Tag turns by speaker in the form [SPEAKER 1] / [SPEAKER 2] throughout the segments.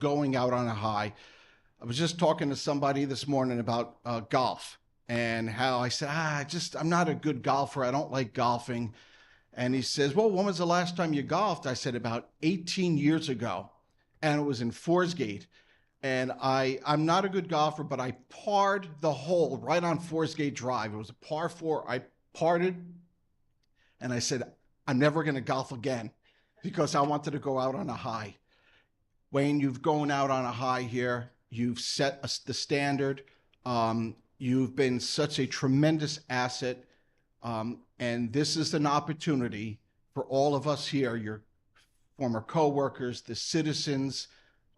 [SPEAKER 1] going out on a high. I was just talking to somebody this morning about golf and how I said, I'm not a good golfer. I don't like golfing. And he says, well, when was the last time you golfed? I said, about 18 years ago. And it was in Forsgate. And I'm not a good golfer, but I parred the hole right on Forsgate Drive. It was a par four. I parred, and I said, I'm never going to golf again because I wanted to go out on a high. Wayne, you've gone out on a high here. You've set the standard. You've been such a tremendous asset. And this is an opportunity for all of us here, your former co-workers, the citizens,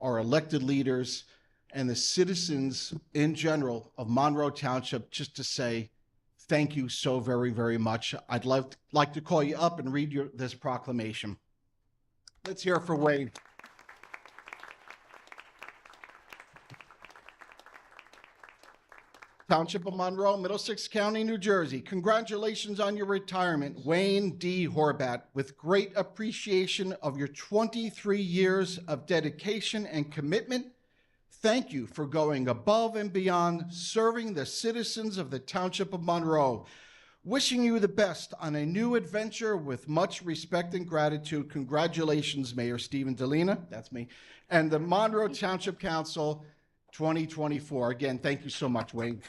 [SPEAKER 1] our elected leaders, and the citizens in general of Monroe Township, just to say thank you so very, very much. I'd like to call you up and read this proclamation. Let's hear it for Wayne. Township of Monroe, Middlesex County, New Jersey. Congratulations on your retirement, Wayne D. Horvat. With great appreciation of your 23 years of dedication and commitment, thank you for going above and beyond serving the citizens of the Township of Monroe. Wishing you the best on a new adventure with much respect and gratitude. Congratulations, Mayor Stephen Delina, that's me, and the Monroe Township Council 2024. Again, thank you so much, Wayne.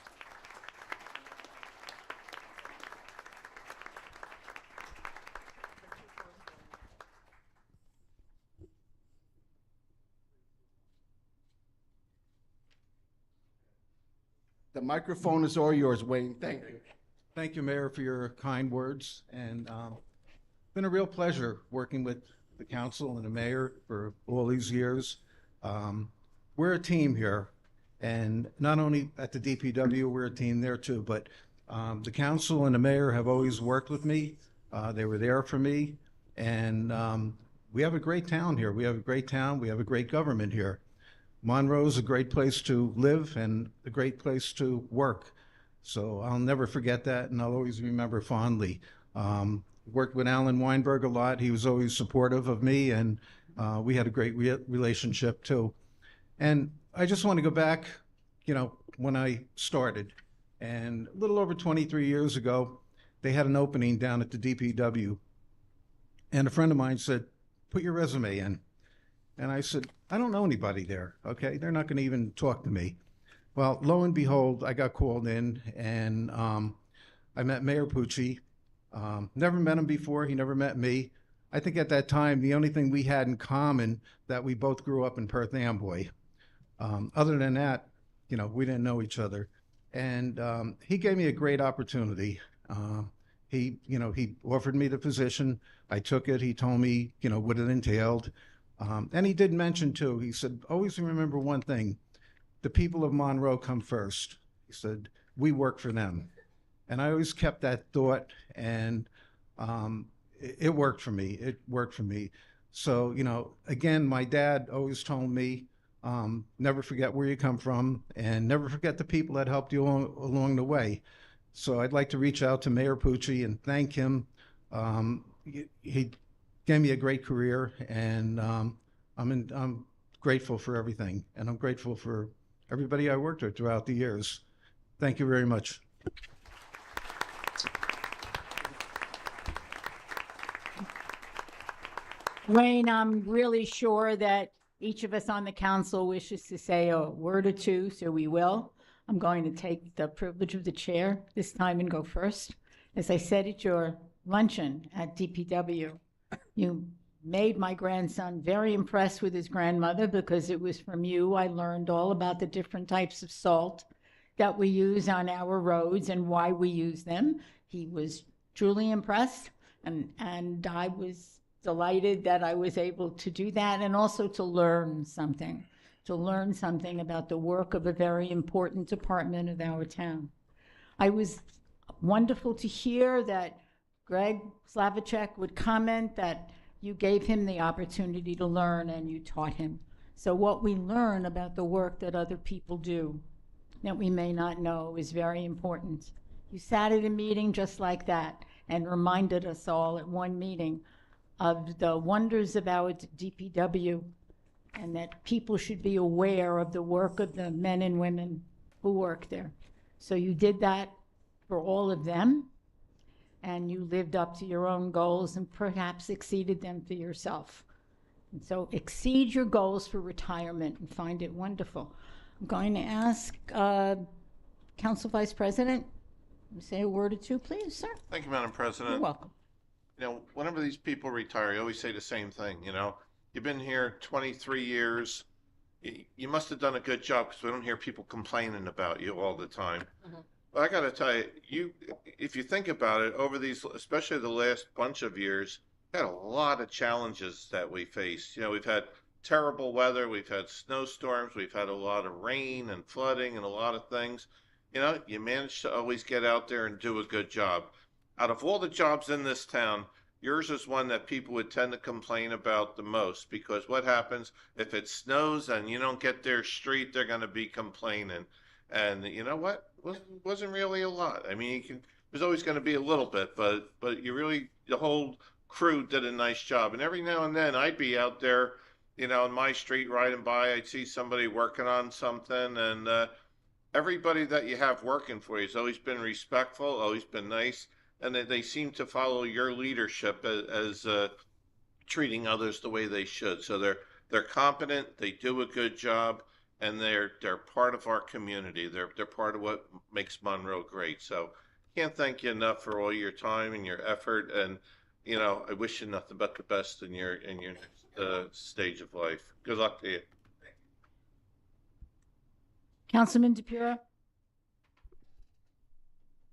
[SPEAKER 1] The microphone is all yours, Wayne. Thank you.
[SPEAKER 2] Thank you, Mayor, for your kind words. And been a real pleasure working with the council and the mayor for all these years. We're a team here, and not only at the DPW, we're a team there too, but the council and the mayor have always worked with me. They were there for me, and we have a great town here. We have a great town. We have a great government here. Monroe's a great place to live and a great place to work. So I'll never forget that, and I'll always remember fondly. Worked with Alan Weinberg a lot. He was always supportive of me, and we had a great relationship too. And I just want to go back, when I started, and a little over 23 years ago, they had an opening down at the DPW, and a friend of mine said, put your resume in. And I said, I don't know anybody there, okay? They're not going to even talk to me. Well, lo and behold, I got called in, and I met Mayor Pucci. Never met him before. He never met me. I think at that time, the only thing we had in common that we both grew up in Perth Amboy. Other than that, we didn't know each other. And he gave me a great opportunity. He offered me the position. I took it. He told me, what it entailed. And he did mention too, he said, always remember one thing, the people of Monroe come first. He said, we work for them. And I always kept that thought, and it worked for me. It worked for me. So, again, my dad always told me, never forget where you come from and never forget the people that helped you along the way. So I'd like to reach out to Mayor Pucci and thank him. He gave me a great career, and I'm grateful for everything, and I'm grateful for everybody I worked with throughout the years. Thank you very much.
[SPEAKER 3] Wayne, I'm really sure that each of us on the council wishes to say a word or two, so we will. I'm going to take the privilege of the chair this time and go first. As I said at your luncheon at DPW, you made my grandson very impressed with his grandmother, because it was from you I learned all about the different types of salt that we use on our roads and why we use them. He was truly impressed, and I was delighted that I was able to do that, and also to learn something about the work of a very important department of our town. I was wonderful to hear that Greg Slavacek would comment that you gave him the opportunity to learn and you taught him. So what we learn about the work that other people do that we may not know is very important. You sat at a meeting just like that and reminded us all at one meeting of the wonders of our DPW and that people should be aware of the work of the men and women who work there. So you did that for all of them, and you lived up to your own goals and perhaps exceeded them for yourself. And so exceed your goals for retirement and find it wonderful. I'm going to ask Council Vice President, say a word or two, please, sir.
[SPEAKER 4] Thank you, Madam President.
[SPEAKER 3] You're welcome.
[SPEAKER 4] You know, whenever these people retire, I always say the same thing, you know. You've been here 23 years. You must have done a good job, because we don't hear people complaining about you all the time. But I got to tell you, if you think about it, over these, especially the last bunch of years, had a lot of challenges that we faced. You know, we've had terrible weather, we've had snowstorms, we've had a lot of rain and flooding and a lot of things. You know, you managed to always get out there and do a good job. Out of all the jobs in this town, yours is one that people would tend to complain about the most, because what happens if it snows and you don't get their street, they're going to be complaining. And you know what? Wasn't really a lot. I mean, there's always going to be a little bit, but you really, the whole crew did a nice job. And every now and then I'd be out there, you know, on my street riding by, I'd see somebody working on something, and everybody that you have working for you has always been respectful, always been nice, and they seem to follow your leadership as treating others the way they should. So they're competent, they do a good job, and they're part of our community. They're part of what makes Monroe great. So can't thank you enough for all your time and your effort, and you know, I wish you nothing but the best in your next stage of life. Good luck to you.
[SPEAKER 3] Councilman DePiero?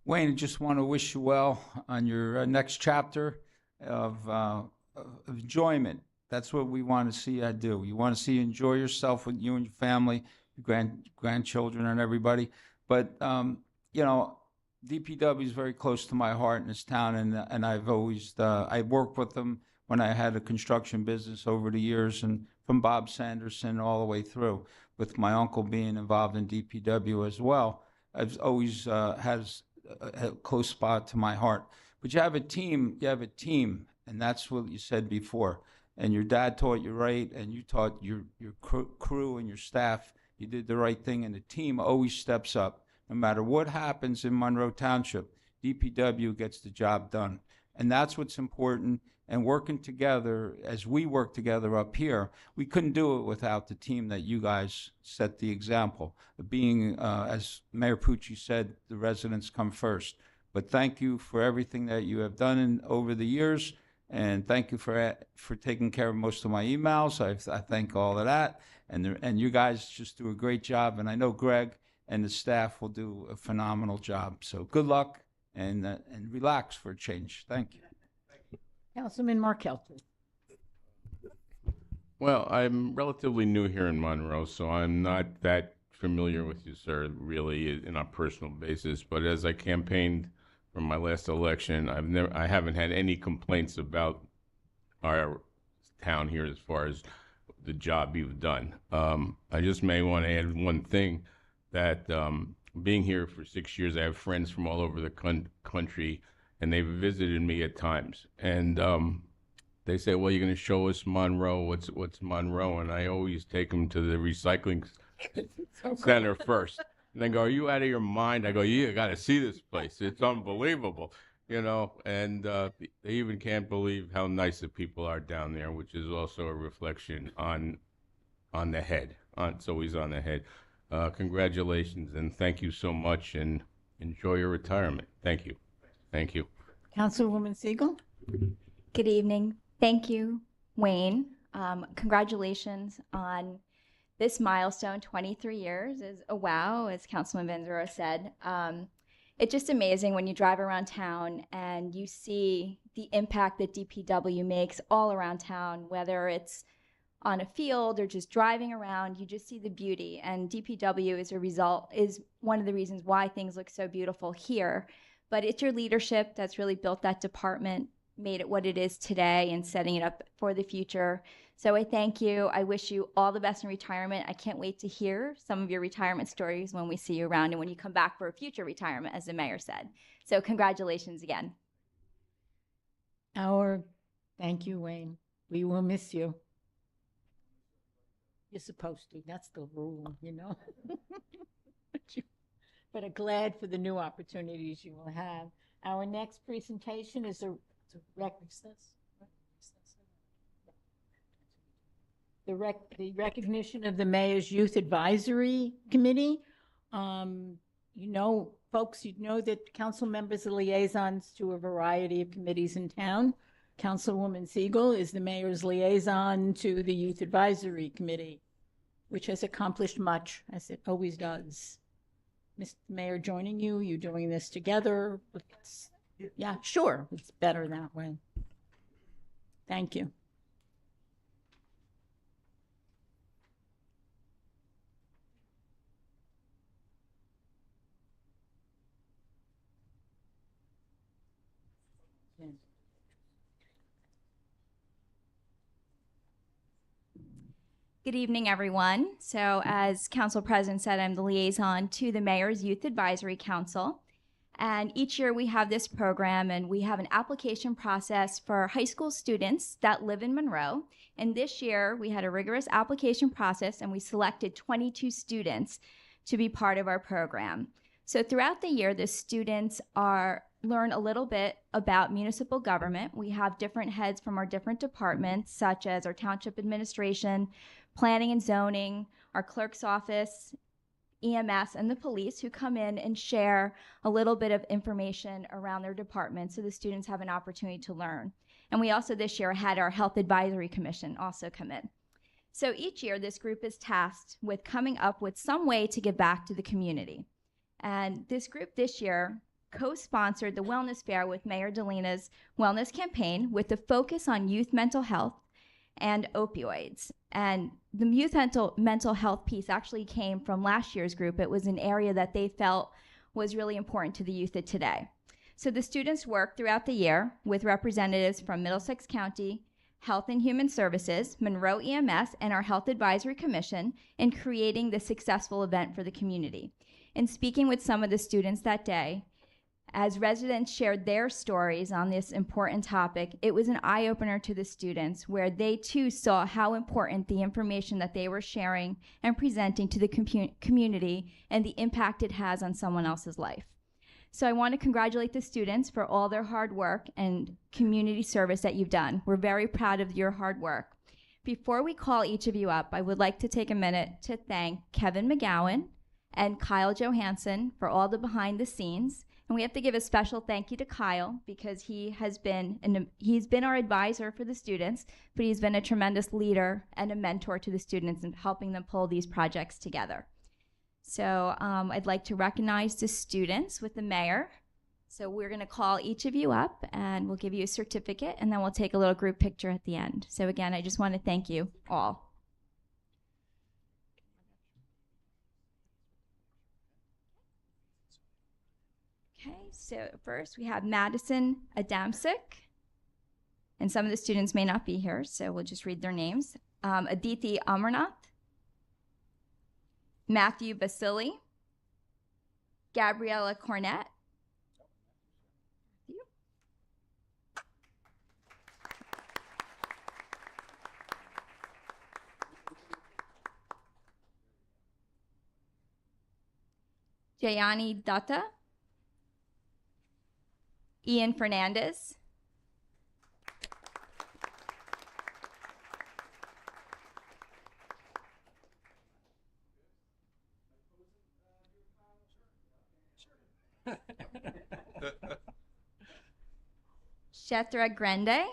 [SPEAKER 5] Wayne, I just want to wish you well on your next chapter of enjoyment. That's what we want to see you do. We want to see you enjoy yourself with you and your family, your grandchildren and everybody. But, you know, DPW is very close to my heart in this town, and I've always, I worked with them when I had a construction business over the years, and from Bob Sanderson all the way through, with my uncle being involved in DPW as well. I've always has a close spot to my heart. But you have a team, and that's what you said before. And your dad taught you right, and you taught your crew and your staff. You did the right thing, and the team always steps up. No matter what happens in Monroe Township, DPW gets the job done. And that's what's important. And working together, as we work together up here, we couldn't do it without the team that you guys set the example. Being, as Mayor Pucci said, the residents come first. But thank you for everything that you have done over the years. And thank you for taking care of most of my emails. I thank all of that. And you guys just do a great job. And I know Greg and the staff will do a phenomenal job. So good luck, and relax for a change. Thank you.
[SPEAKER 3] Councilman Markell, please.
[SPEAKER 6] Well, I'm relatively new here in Monroe, so I'm not that familiar with you, sir, really, in a personal basis. But as I campaigned for my last election, I haven't had any complaints about our town here as far as the job you've done. I just may want to add one thing, that being here for 6 years, I have friends from all over the country, and they've visited me at times. And they say, well, you're going to show us Monroe. What's Monroe? And I always take them to the recycling center first. And they go, are you out of your mind? I go, you got to see this place. It's unbelievable, you know. And they even can't believe how nice the people are down there, which is also a reflection on the head. It's always on the head. Congratulations, and thank you so much, and enjoy your retirement. Thank you. Thank you.
[SPEAKER 3] Councilwoman Siegel?
[SPEAKER 7] Good evening. Thank you, Wayne. Congratulations on this milestone. 23 years is a wow, as Councilman Vanzero said. It's just amazing when you drive around town and you see the impact that DPW makes all around town, whether it's on a field or just driving around. You just see the beauty, and DPW is one of the reasons why things look so beautiful here. But it's your leadership that's really built that department, made it what it is today, and setting it up for the future. So I thank you. I wish you all the best in retirement. I can't wait to hear some of your retirement stories when we see you around and when you come back for a future retirement, as the mayor said. So congratulations again.
[SPEAKER 3] Thank you, Wayne. We will miss you. You're supposed to. That's the rule, you know? But I'm glad for the new opportunities you will have. Our next presentation is the recognition of the Mayor's Youth Advisory Committee. You know, folks, you know that council members are liaisons to a variety of committees in town. Councilwoman Siegel is the mayor's liaison to the Youth Advisory Committee, which has accomplished much, as it always does. Mr. Mayor joining you doing this together. Yeah, sure, it's better that way. Thank you.
[SPEAKER 7] Good evening, everyone. So as Council President said, I'm the liaison to the Mayor's Youth Advisory Council. And each year we have this program and we have an application process for high school students that live in Monroe. And this year we had a rigorous application process and we selected 22 students to be part of our program. So throughout the year, the students learn a little bit about municipal government. We have different heads from our different departments, such as our township administration, planning and zoning, our clerk's office, EMS, and the police, who come in and share a little bit of information around their department so the students have an opportunity to learn. And we also this year had our Health Advisory Commission also come in. So each year, this group is tasked with coming up with some way to give back to the community. And this group this year co-sponsored the Wellness Fair with Mayor Delina's wellness campaign with the focus on youth mental health and opioids. And the youth mental health piece actually came from last year's group. It was an area that they felt was really important to the youth of today. So the students worked throughout the year with representatives from Middlesex County Health and Human Services, Monroe EMS, and our Health Advisory Commission in creating the successful event for the community. In speaking with some of the students that day, as residents shared their stories on this important topic, it was an eye-opener to the students where they too saw how important the information that they were sharing and presenting to the community and the impact it has on someone else's life. So I want to congratulate the students for all their hard work and community service that you've done. We're very proud of your hard work. Before we call each of you up, I would like to take a minute to thank Kevin McGowan and Kyle Johansson for all the behind the scenes. And we have to give a special thank you to Kyle because he's been our advisor for the students, but he's been a tremendous leader and a mentor to the students in helping them pull these projects together. So I'd like to recognize the students with the mayor. So we're going to call each of you up and we'll give you a certificate and then we'll take a little group picture at the end. So again, I just want to thank you all. Okay, so first we have Madison Adamczyk, and some of the students may not be here, so we'll just read their names. Aditi Amarnath, Matthew Basili, Gabriella Cornett, Jayani Datta, Ian Fernandez, Shetra Grande,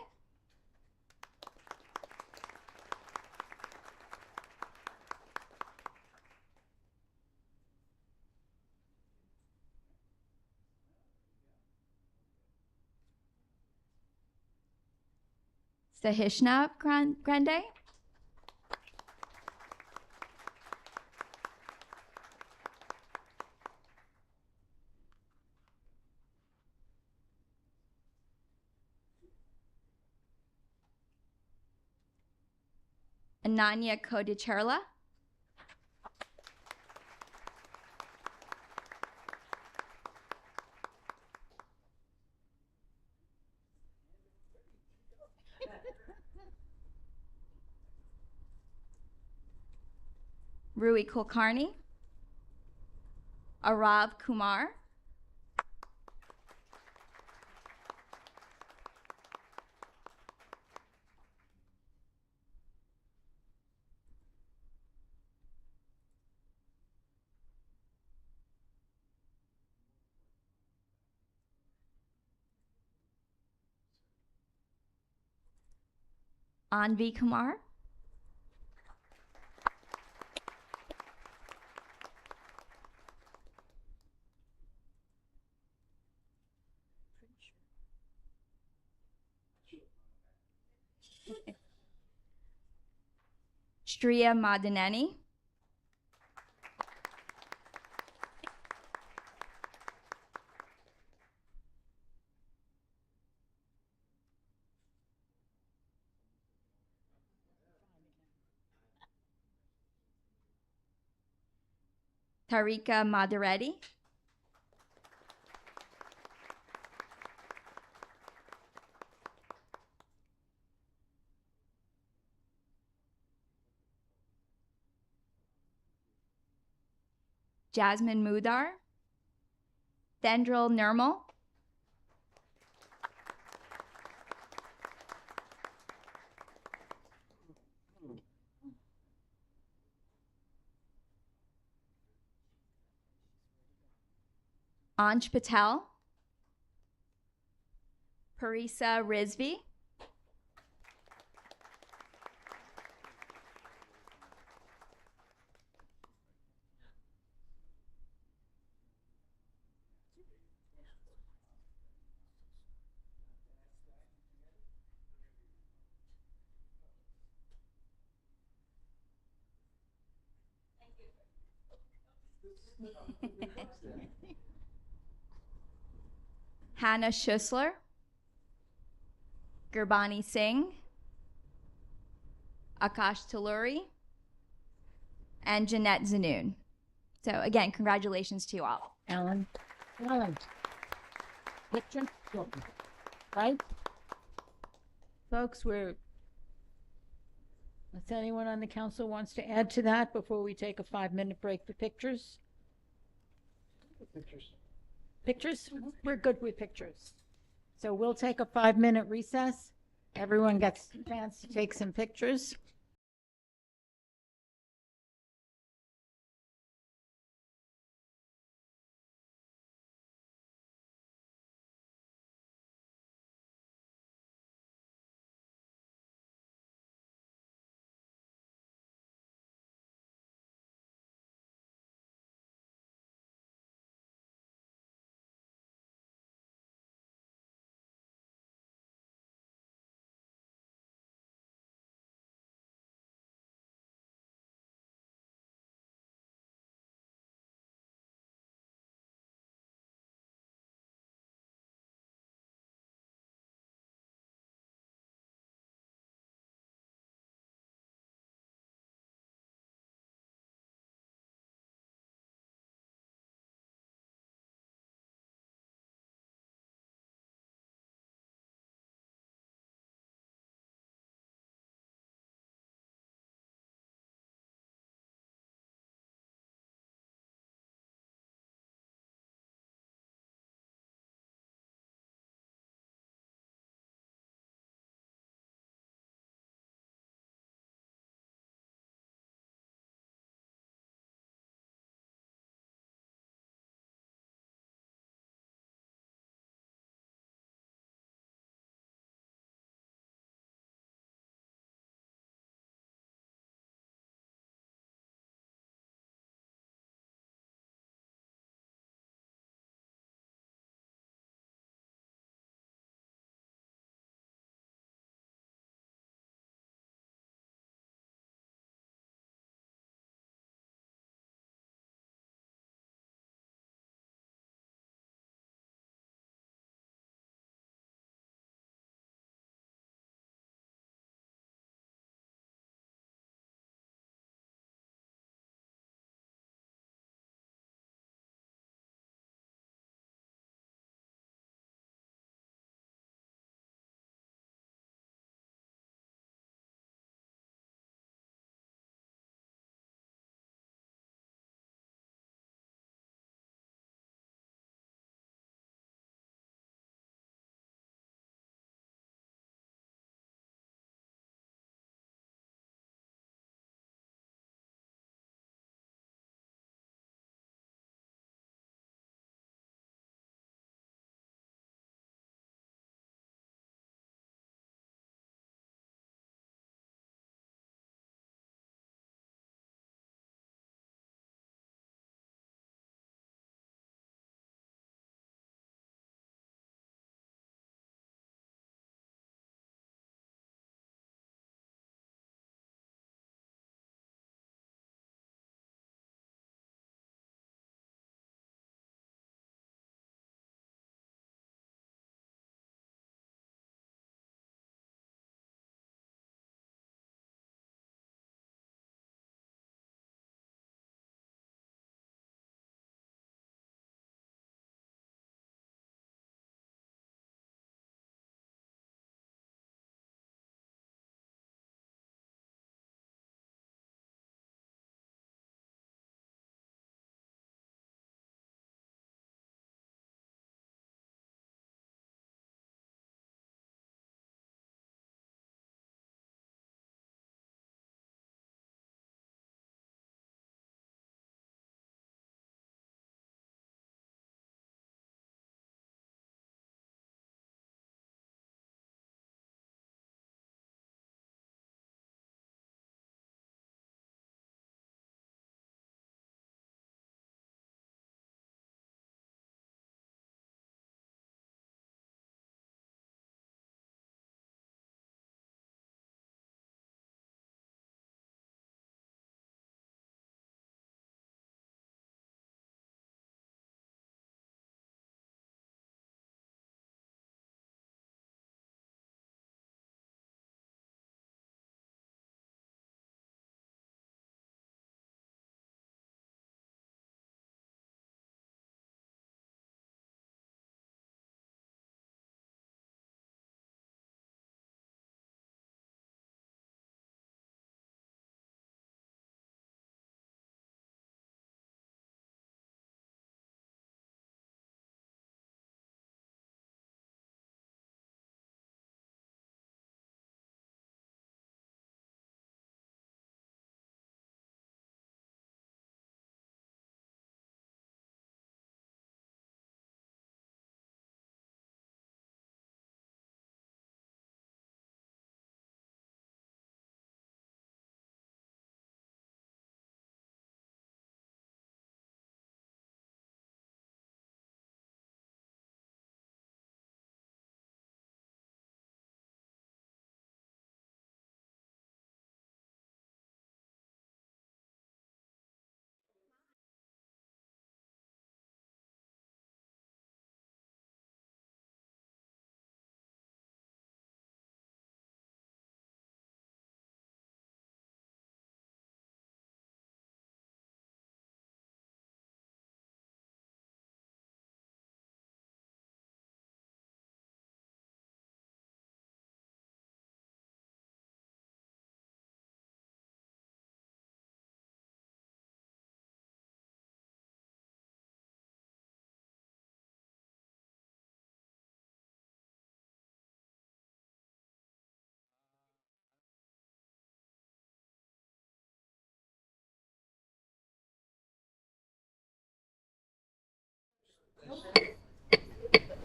[SPEAKER 7] Sahishna Grande, Ananya Kodicherla, Rui Kulkarni, Arav Kumar, Anvi Kumar, Shriya Madaneni, Tarika Madaretti, Jasmine Mudar, Thendril Nirmal, Anj Patel, Parisa Rizvi, Hannah Schussler, Gurbani Singh, Akash Talluri, and Jeanette Zanoon. So again, congratulations to you all.
[SPEAKER 3] Alan? Alan? Picture? Right? Folks, unless anyone on the council wants to add to that before we take a 5-minute break for pictures? Pictures? We're good with pictures. So we'll take a 5-minute recess. Everyone gets a chance to take some pictures.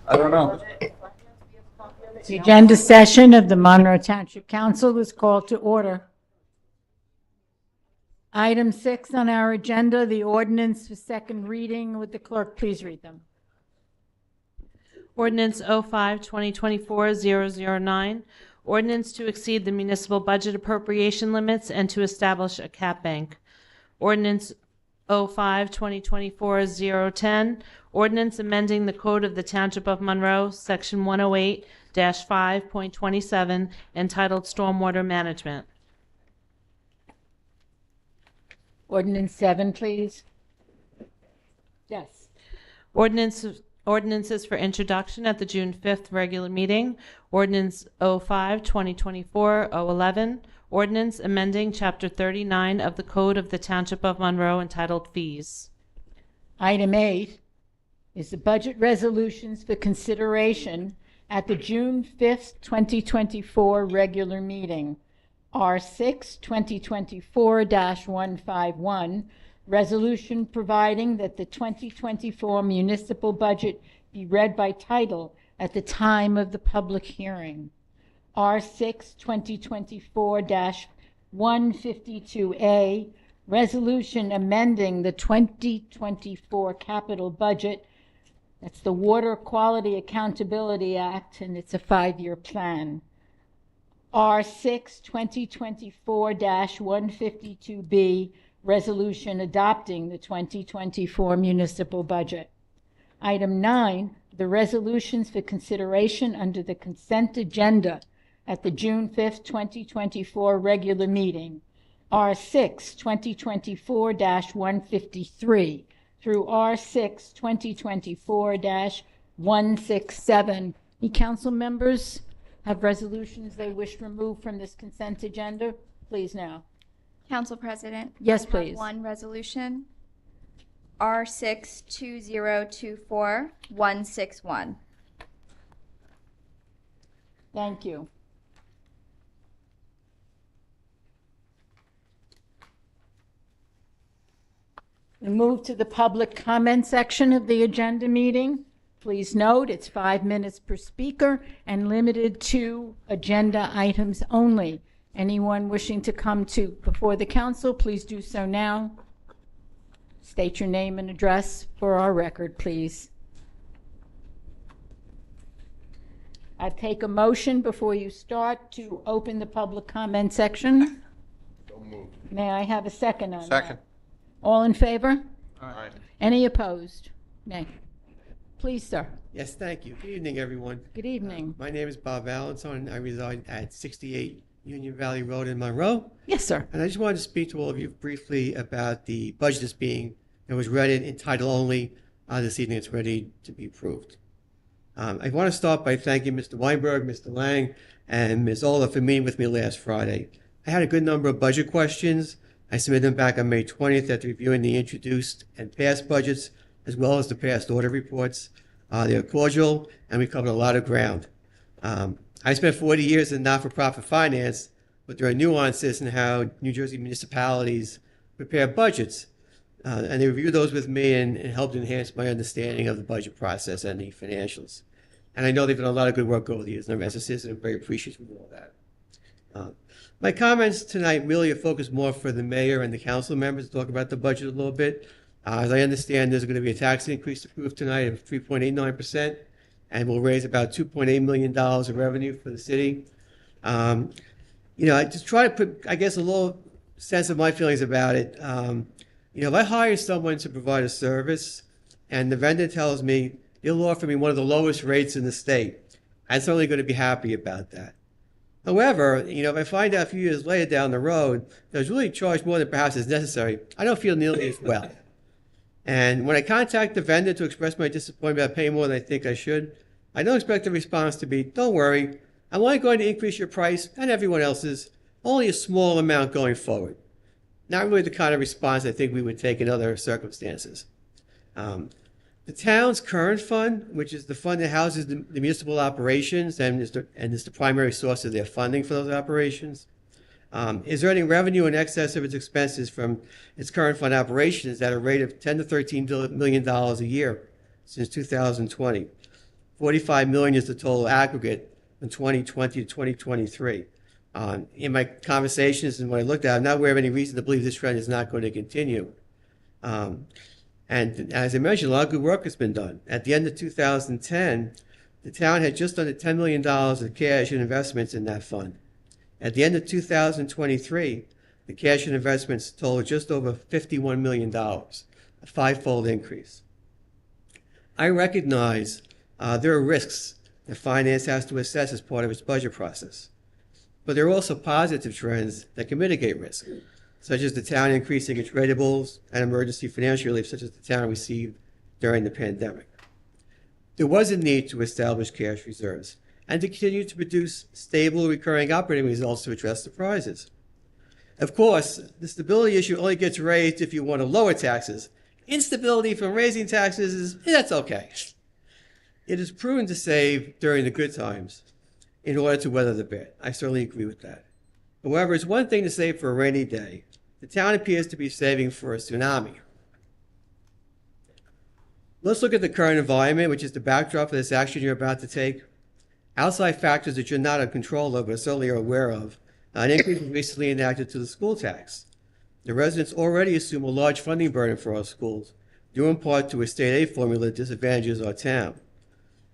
[SPEAKER 5] I don't know.
[SPEAKER 3] The agenda session of the Monroe Township Council is called to order. Item 6 on our agenda, the ordinance for second reading. Would the clerk please read them?
[SPEAKER 8] Ordinance 05-2024-009, ordinance to exceed the municipal budget appropriation limits and to establish a cap bank. Ordinance 05-2024-010, ordinance amending the Code of the Township of Monroe, Section 108-5.27, entitled Stormwater Management.
[SPEAKER 3] Ordinance 7, please. Yes.
[SPEAKER 8] Ordinances for introduction at the June 5th regular meeting. Ordinance 05-2024-011, ordinance amending Chapter 39 of the Code of the Township of Monroe entitled Fees.
[SPEAKER 3] Item 8 is the budget resolutions for consideration at the June 5th, 2024 regular meeting. R6 2024-151, resolution providing that the 2024 municipal budget be read by title at the time of the public hearing. R6 2024-152A, resolution amending the 2024 capital budget. That's the Water Quality Accountability Act, and it's a 5-year plan. R6 2024-152B, resolution adopting the 2024 municipal budget. Item 9, the resolutions for consideration under the consent agenda at the June 5th, 2024 regular meeting. R6 2024-153 through R6 2024-167. Any council members have resolutions they wish removed from this consent agenda? Please now.
[SPEAKER 7] Council President?
[SPEAKER 3] Yes,
[SPEAKER 7] I have
[SPEAKER 3] please.
[SPEAKER 7] one resolution, R6 2024-161.
[SPEAKER 3] Thank you. We move to the public comment section of the agenda meeting. Please note, it's 5 minutes per speaker and limited to agenda items only. Anyone wishing to come before the council, please do so now. State your name and address for our record, please. I take a motion before you start to open the public comment section. May I have a second on that?
[SPEAKER 4] Second.
[SPEAKER 3] All in favor?
[SPEAKER 4] Aye.
[SPEAKER 3] Any opposed? Nay. Please, sir.
[SPEAKER 9] Yes, thank you. Good evening, everyone.
[SPEAKER 3] Good evening.
[SPEAKER 9] My name is Bob Valentine. I reside at 68 Union Valley Road in Monroe.
[SPEAKER 3] Yes, sir.
[SPEAKER 9] And I just wanted to speak to all of you briefly about the budget that was read in title only. This evening it's ready to be approved. I want to start by thanking Mr. Weinberg, Mr. Lang, and Ms. Ola for meeting with me last Friday. I had a good number of budget questions. I submitted them back on May 20th after reviewing the introduced and past budgets, as well as the past audit reports. They were cordial, and we covered a lot of ground. I spent 40 years in not-for-profit finance, but there are nuances in how New Jersey municipalities prepare budgets. And they reviewed those with me and helped enhance my understanding of the budget process and the financials. And I know they've done a lot of good work over the years, and as a citizen, I'm very appreciative of all that. My comments tonight really are focused more for the mayor and the council members to talk about the budget a little bit. As I understand, there's going to be a tax increase approved tonight of 3.89%, and will raise about $2.8 million of revenue for the city. I just try to put, I guess, a little sense of my feelings about it. If I hire someone to provide a service and the vendor tells me you'll offer me one of the lowest rates in the state, I'm certainly going to be happy about that. However, if I find out a few years later down the road that I was really charged more than perhaps is necessary, I don't feel nearly as well. And when I contact the vendor to express my disappointment about paying more than I think I should, I don't expect the response to be, don't worry, I'm only going to increase your price and everyone else's, only a small amount going forward. Not really the kind of response I think we would take in other circumstances. The town's current fund, which is the fund that houses the municipal operations and is the primary source of their funding for those operations, is earning revenue in excess of its expenses from its current fund operations at a rate of $10 to $13 million a year. since 2020. 45 million is the total aggregate from 2020 to 2023. In my conversations and when I looked at it, I'm not aware of any reason to believe this trend is not going to continue. And as I mentioned, a lot of good work has been done. At the end of 2010, the town had just under $10 million of cash and investments in that fund. At the end of 2023, the cash and investments totaled just over $51 million, a five-fold increase. I recognize there are risks that finance has to assess as part of its budget process. But there are also positive trends that can mitigate risk, such as the town increasing its ratables and emergency financial relief, such as the town received during the pandemic. There was a need to establish cash reserves and to continue to produce stable, recurring operating results to address surprises. Of course, the stability issue only gets raised if you want to lower taxes. Instability from raising taxes that's okay. It is prudent to save during the good times in order to weather the bad. I certainly agree with that. However, it's one thing to save for a rainy day. The town appears to be saving for a tsunami. Let's look at the current environment, which is the backdrop for this action you're about to take. Outside factors that you're not in control of, but certainly are aware of, an increase was recently enacted to the school tax. The residents already assume a large funding burden for our schools, due in part to a state aid formula that disadvantages our town.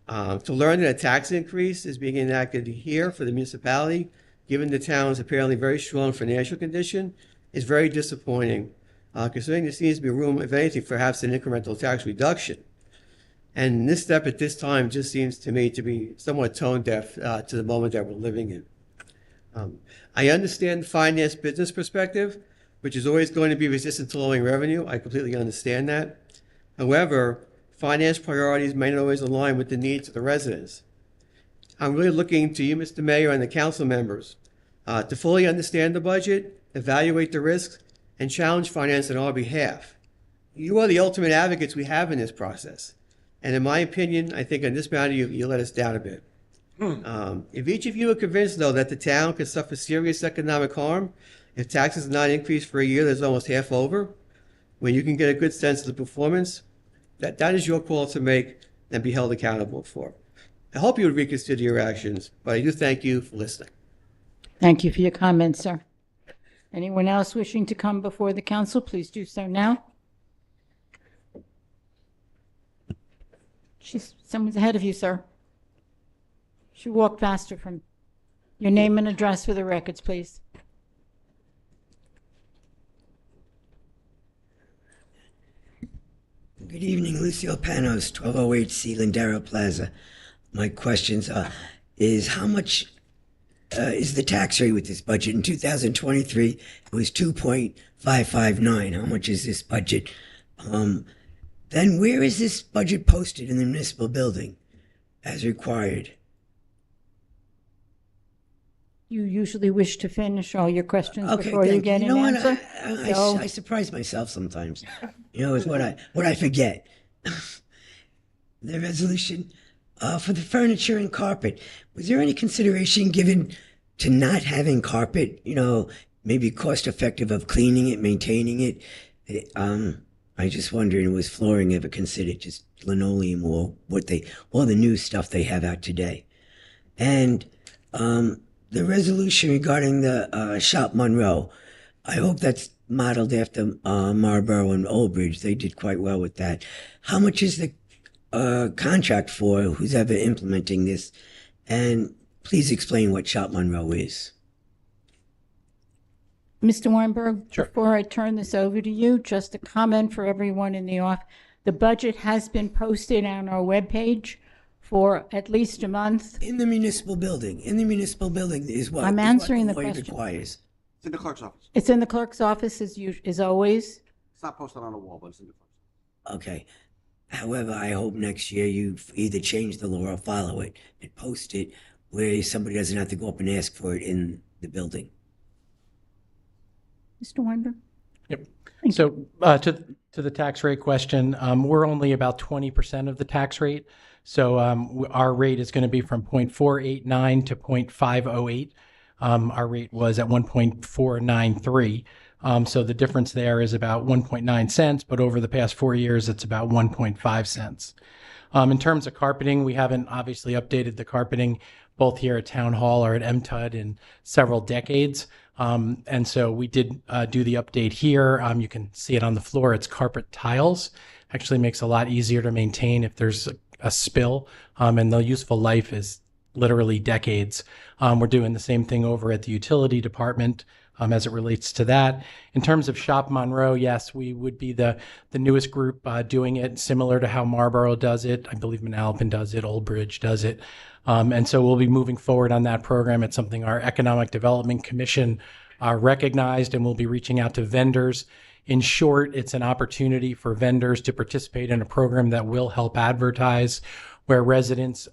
[SPEAKER 9] To learn that a tax increase is being enacted here for the municipality, given the town's apparently very strong financial condition, is very disappointing, considering there seems to be room, if anything, perhaps an incremental tax reduction. And this step at this time just seems to me to be somewhat tone deaf to the moment that we're living in. I understand the finance business perspective, which is always going to be resistant to lowering revenue. I completely understand that. However, finance priorities may not always align with the needs of the residents. I'm really looking to you, Mr. Mayor, and the council members to fully understand the budget, evaluate the risks, and challenge finance on our behalf. You are the ultimate advocates we have in this process. And in my opinion, I think on this matter, you let us down a bit. If each of you are convinced, though, that the town could suffer serious economic harm if taxes are not increased for a year that's almost half over, when you can get a good sense of the performance, that is your call to make and be held accountable for. I hope you would reconsider your actions, but I do thank you for listening.
[SPEAKER 3] Thank you for your comments, sir. Anyone else wishing to come before the council, please do so now. Someone's ahead of you, sir. Should walk faster from your name and address for the records, please.
[SPEAKER 10] Good evening, Lucio Panos, 1208 Sealandera Plaza. My questions is how much is the tax rate with this budget? In 2023, it was 2.559. How much is this budget? Then where is this budget posted in the municipal building as required?
[SPEAKER 3] You usually wish to finish all your questions
[SPEAKER 10] Okay,
[SPEAKER 3] before you get an answer.
[SPEAKER 10] I surprise myself sometimes. Is what I forget. The resolution for the furniture and carpet. Was there any consideration given to not having carpet? Maybe cost effective of cleaning it, maintaining it. I just wondering, was flooring ever considered, just linoleum or all the new stuff they have out today? And the resolution regarding the Shop Monroe, I hope that's modeled after Marlborough and Old Bridge. They did quite well with that. How much is the contract for who's ever implementing this? And please explain what Shop Monroe is.
[SPEAKER 3] Mr. Weinberg,
[SPEAKER 11] Sure.
[SPEAKER 3] Before I turn this over to you, just a comment for everyone in the office. The budget has been posted on our webpage for at least a month.
[SPEAKER 10] In the municipal building. In the municipal building is what?
[SPEAKER 3] I'm
[SPEAKER 10] is
[SPEAKER 3] answering
[SPEAKER 10] what
[SPEAKER 3] the
[SPEAKER 10] law
[SPEAKER 3] question.
[SPEAKER 10] requires.
[SPEAKER 11] It's in the clerk's office.
[SPEAKER 3] It's in the clerk's office as always.
[SPEAKER 11] It's not posted on the wall, but it's in the clerk's.
[SPEAKER 10] Okay. However, I hope next year you either change the law or follow it and post it where somebody doesn't have to go up and ask for it in the building.
[SPEAKER 3] Mr. Weinberg?
[SPEAKER 11] Yep.
[SPEAKER 3] Thank
[SPEAKER 11] So to the tax rate question, we're only about 20% of the tax rate. So our rate is going to be from 0.489 to 0.508. Our rate was at 1.493. So the difference there is about 1.9 cents, but over the past 4 years, it's about 1.5 cents. In terms of carpeting, we haven't obviously updated the carpeting both here at Town Hall or at MTUD in several decades. And so we did do the update here. You can see it on the floor. It's carpet tiles. Actually makes it a lot easier to maintain if there's a spill. And the useful life is literally decades. We're doing the same thing over at the utility department as it relates to that. In terms of Shop Monroe, yes, we would be the newest group doing it, similar to how Marlboro does it. I believe Manalapan does it, Old Bridge does it. And so we'll be moving forward on that program. It's something our Economic Development Commission recognized, and we'll be reaching out to vendors. In short, it's an opportunity for vendors to participate in a program that will help advertise, where residents,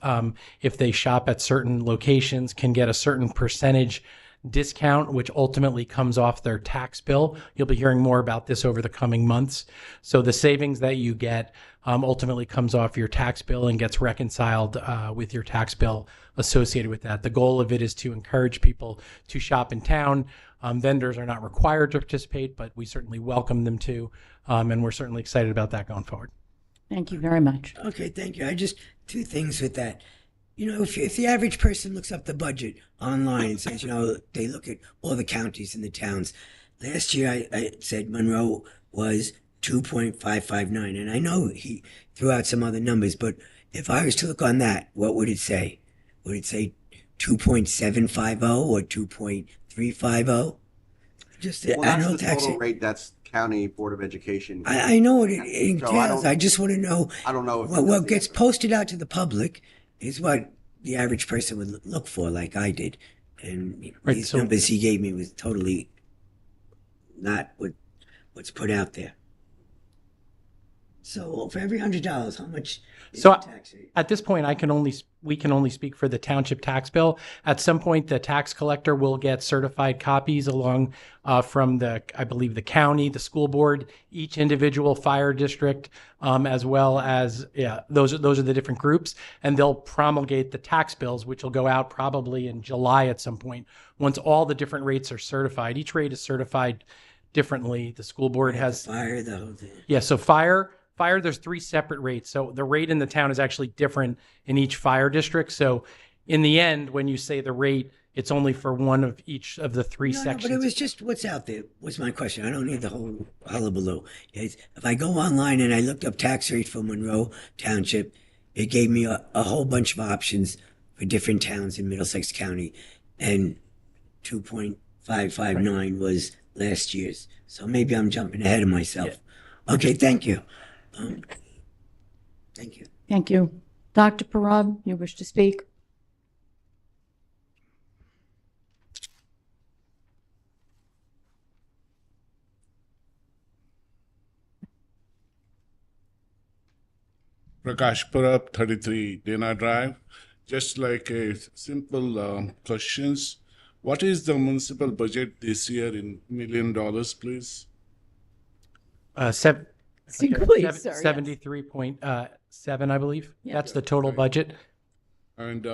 [SPEAKER 11] if they shop at certain locations, can get a certain percentage discount, which ultimately comes off their tax bill. You'll be hearing more about this over the coming months. So the savings that you get ultimately comes off your tax bill and gets reconciled with your tax bill associated with that. The goal of it is to encourage people to shop in town. Vendors are not required to participate, but we certainly welcome them to, and we're certainly excited about that going forward.
[SPEAKER 3] Thank you very much.
[SPEAKER 10] Okay, thank you. I just, two things with that. You know, if the average person looks up the budget online and says, you know, they look at all the counties and the towns. Last year I said Monroe was 2.559, and I know he threw out some other numbers, but if I was to look on that, what would it say? Would it say 2.750 or 2.350? Just the
[SPEAKER 12] Well,
[SPEAKER 10] annual
[SPEAKER 12] that's the
[SPEAKER 10] tax
[SPEAKER 12] total rate. That's County Board of Education.
[SPEAKER 10] I know what it
[SPEAKER 12] So
[SPEAKER 10] entails. I just want to know
[SPEAKER 12] I don't know if
[SPEAKER 10] what gets posted out to the public is what the average person would look for, like I did. And
[SPEAKER 11] Right,
[SPEAKER 10] these
[SPEAKER 11] so-
[SPEAKER 10] numbers he gave me was totally not what's put out there. So for every $100, how much is
[SPEAKER 11] So
[SPEAKER 10] the tax rate?
[SPEAKER 11] at this point, we can only speak for the township tax bill. At some point, the tax collector will get certified copies along from I believe the county, the school board, each individual fire district, as well as, those are the different groups, and they'll promulgate the tax bills, which will go out probably in July at some point. Once all the different rates are certified, each rate is certified differently. The school board has
[SPEAKER 10] Fire, the whole thing.
[SPEAKER 11] Yeah, so fire, there's 3 separate rates. So the rate in the town is actually different in each fire district. So in the end, when you say the rate, it's only for one of each of the 3
[SPEAKER 10] No,
[SPEAKER 11] sections.
[SPEAKER 10] but it was just what's out there was my question. I don't need the whole hullabaloo. If I go online and I looked up tax rate for Monroe Township, it gave me a whole bunch of options for different towns in Middlesex County, and 2.559 was last year's. So maybe I'm jumping ahead of myself. Okay, thank you. Thank you.
[SPEAKER 3] Thank you. Dr. Parab, you wish to speak?
[SPEAKER 13] Prakash Parab, 33 Dana Drive. Just like a simple questions. What is the municipal budget this year in $1 million, please?
[SPEAKER 3] Please, sir, yes.
[SPEAKER 11] 73.7, I believe. That's the total budget.
[SPEAKER 13] And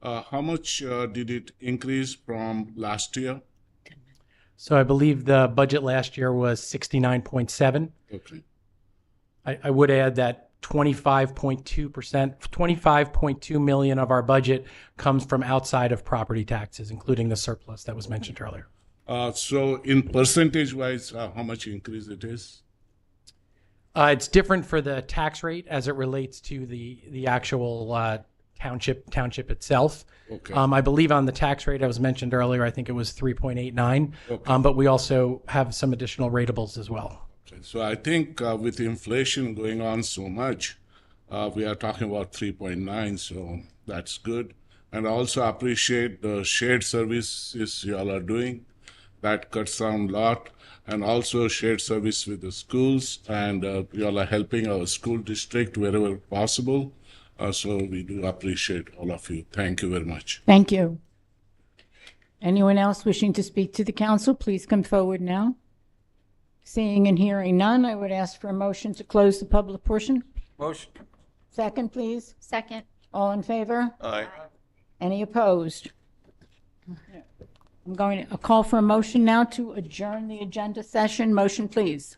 [SPEAKER 13] how much did it increase from last year?
[SPEAKER 11] So I believe the budget last year was 69.7.
[SPEAKER 13] Okay.
[SPEAKER 11] I would add that 25.2%, 25.2 million of our budget comes from outside of property taxes, including the surplus that was mentioned earlier.
[SPEAKER 13] So in percentage wise, how much increase it is?
[SPEAKER 11] It's different for the tax rate as it relates to the actual township itself.
[SPEAKER 13] Okay.
[SPEAKER 11] I believe on the tax rate, I was mentioned earlier, I think it was 3.89.
[SPEAKER 13] Okay.
[SPEAKER 11] But we also have some additional ratables as well.
[SPEAKER 13] Okay. So I think with inflation going on so much, we are talking about 3.9, so that's good. And I also appreciate the shared services you all are doing. That cuts down a lot. And also shared service with the schools, and you all are helping our school district wherever possible. So we do appreciate all of you. Thank you very much.
[SPEAKER 3] Thank you. Anyone else wishing to speak to the council, please come forward now. Seeing and hearing none, I would ask for a motion to close the public portion.
[SPEAKER 5] Motion.
[SPEAKER 3] Second, please.
[SPEAKER 7] Second.
[SPEAKER 3] All in favor?
[SPEAKER 4] Aye.
[SPEAKER 3] Any opposed? I'm going to call for a motion now to adjourn the agenda session. Motion, please.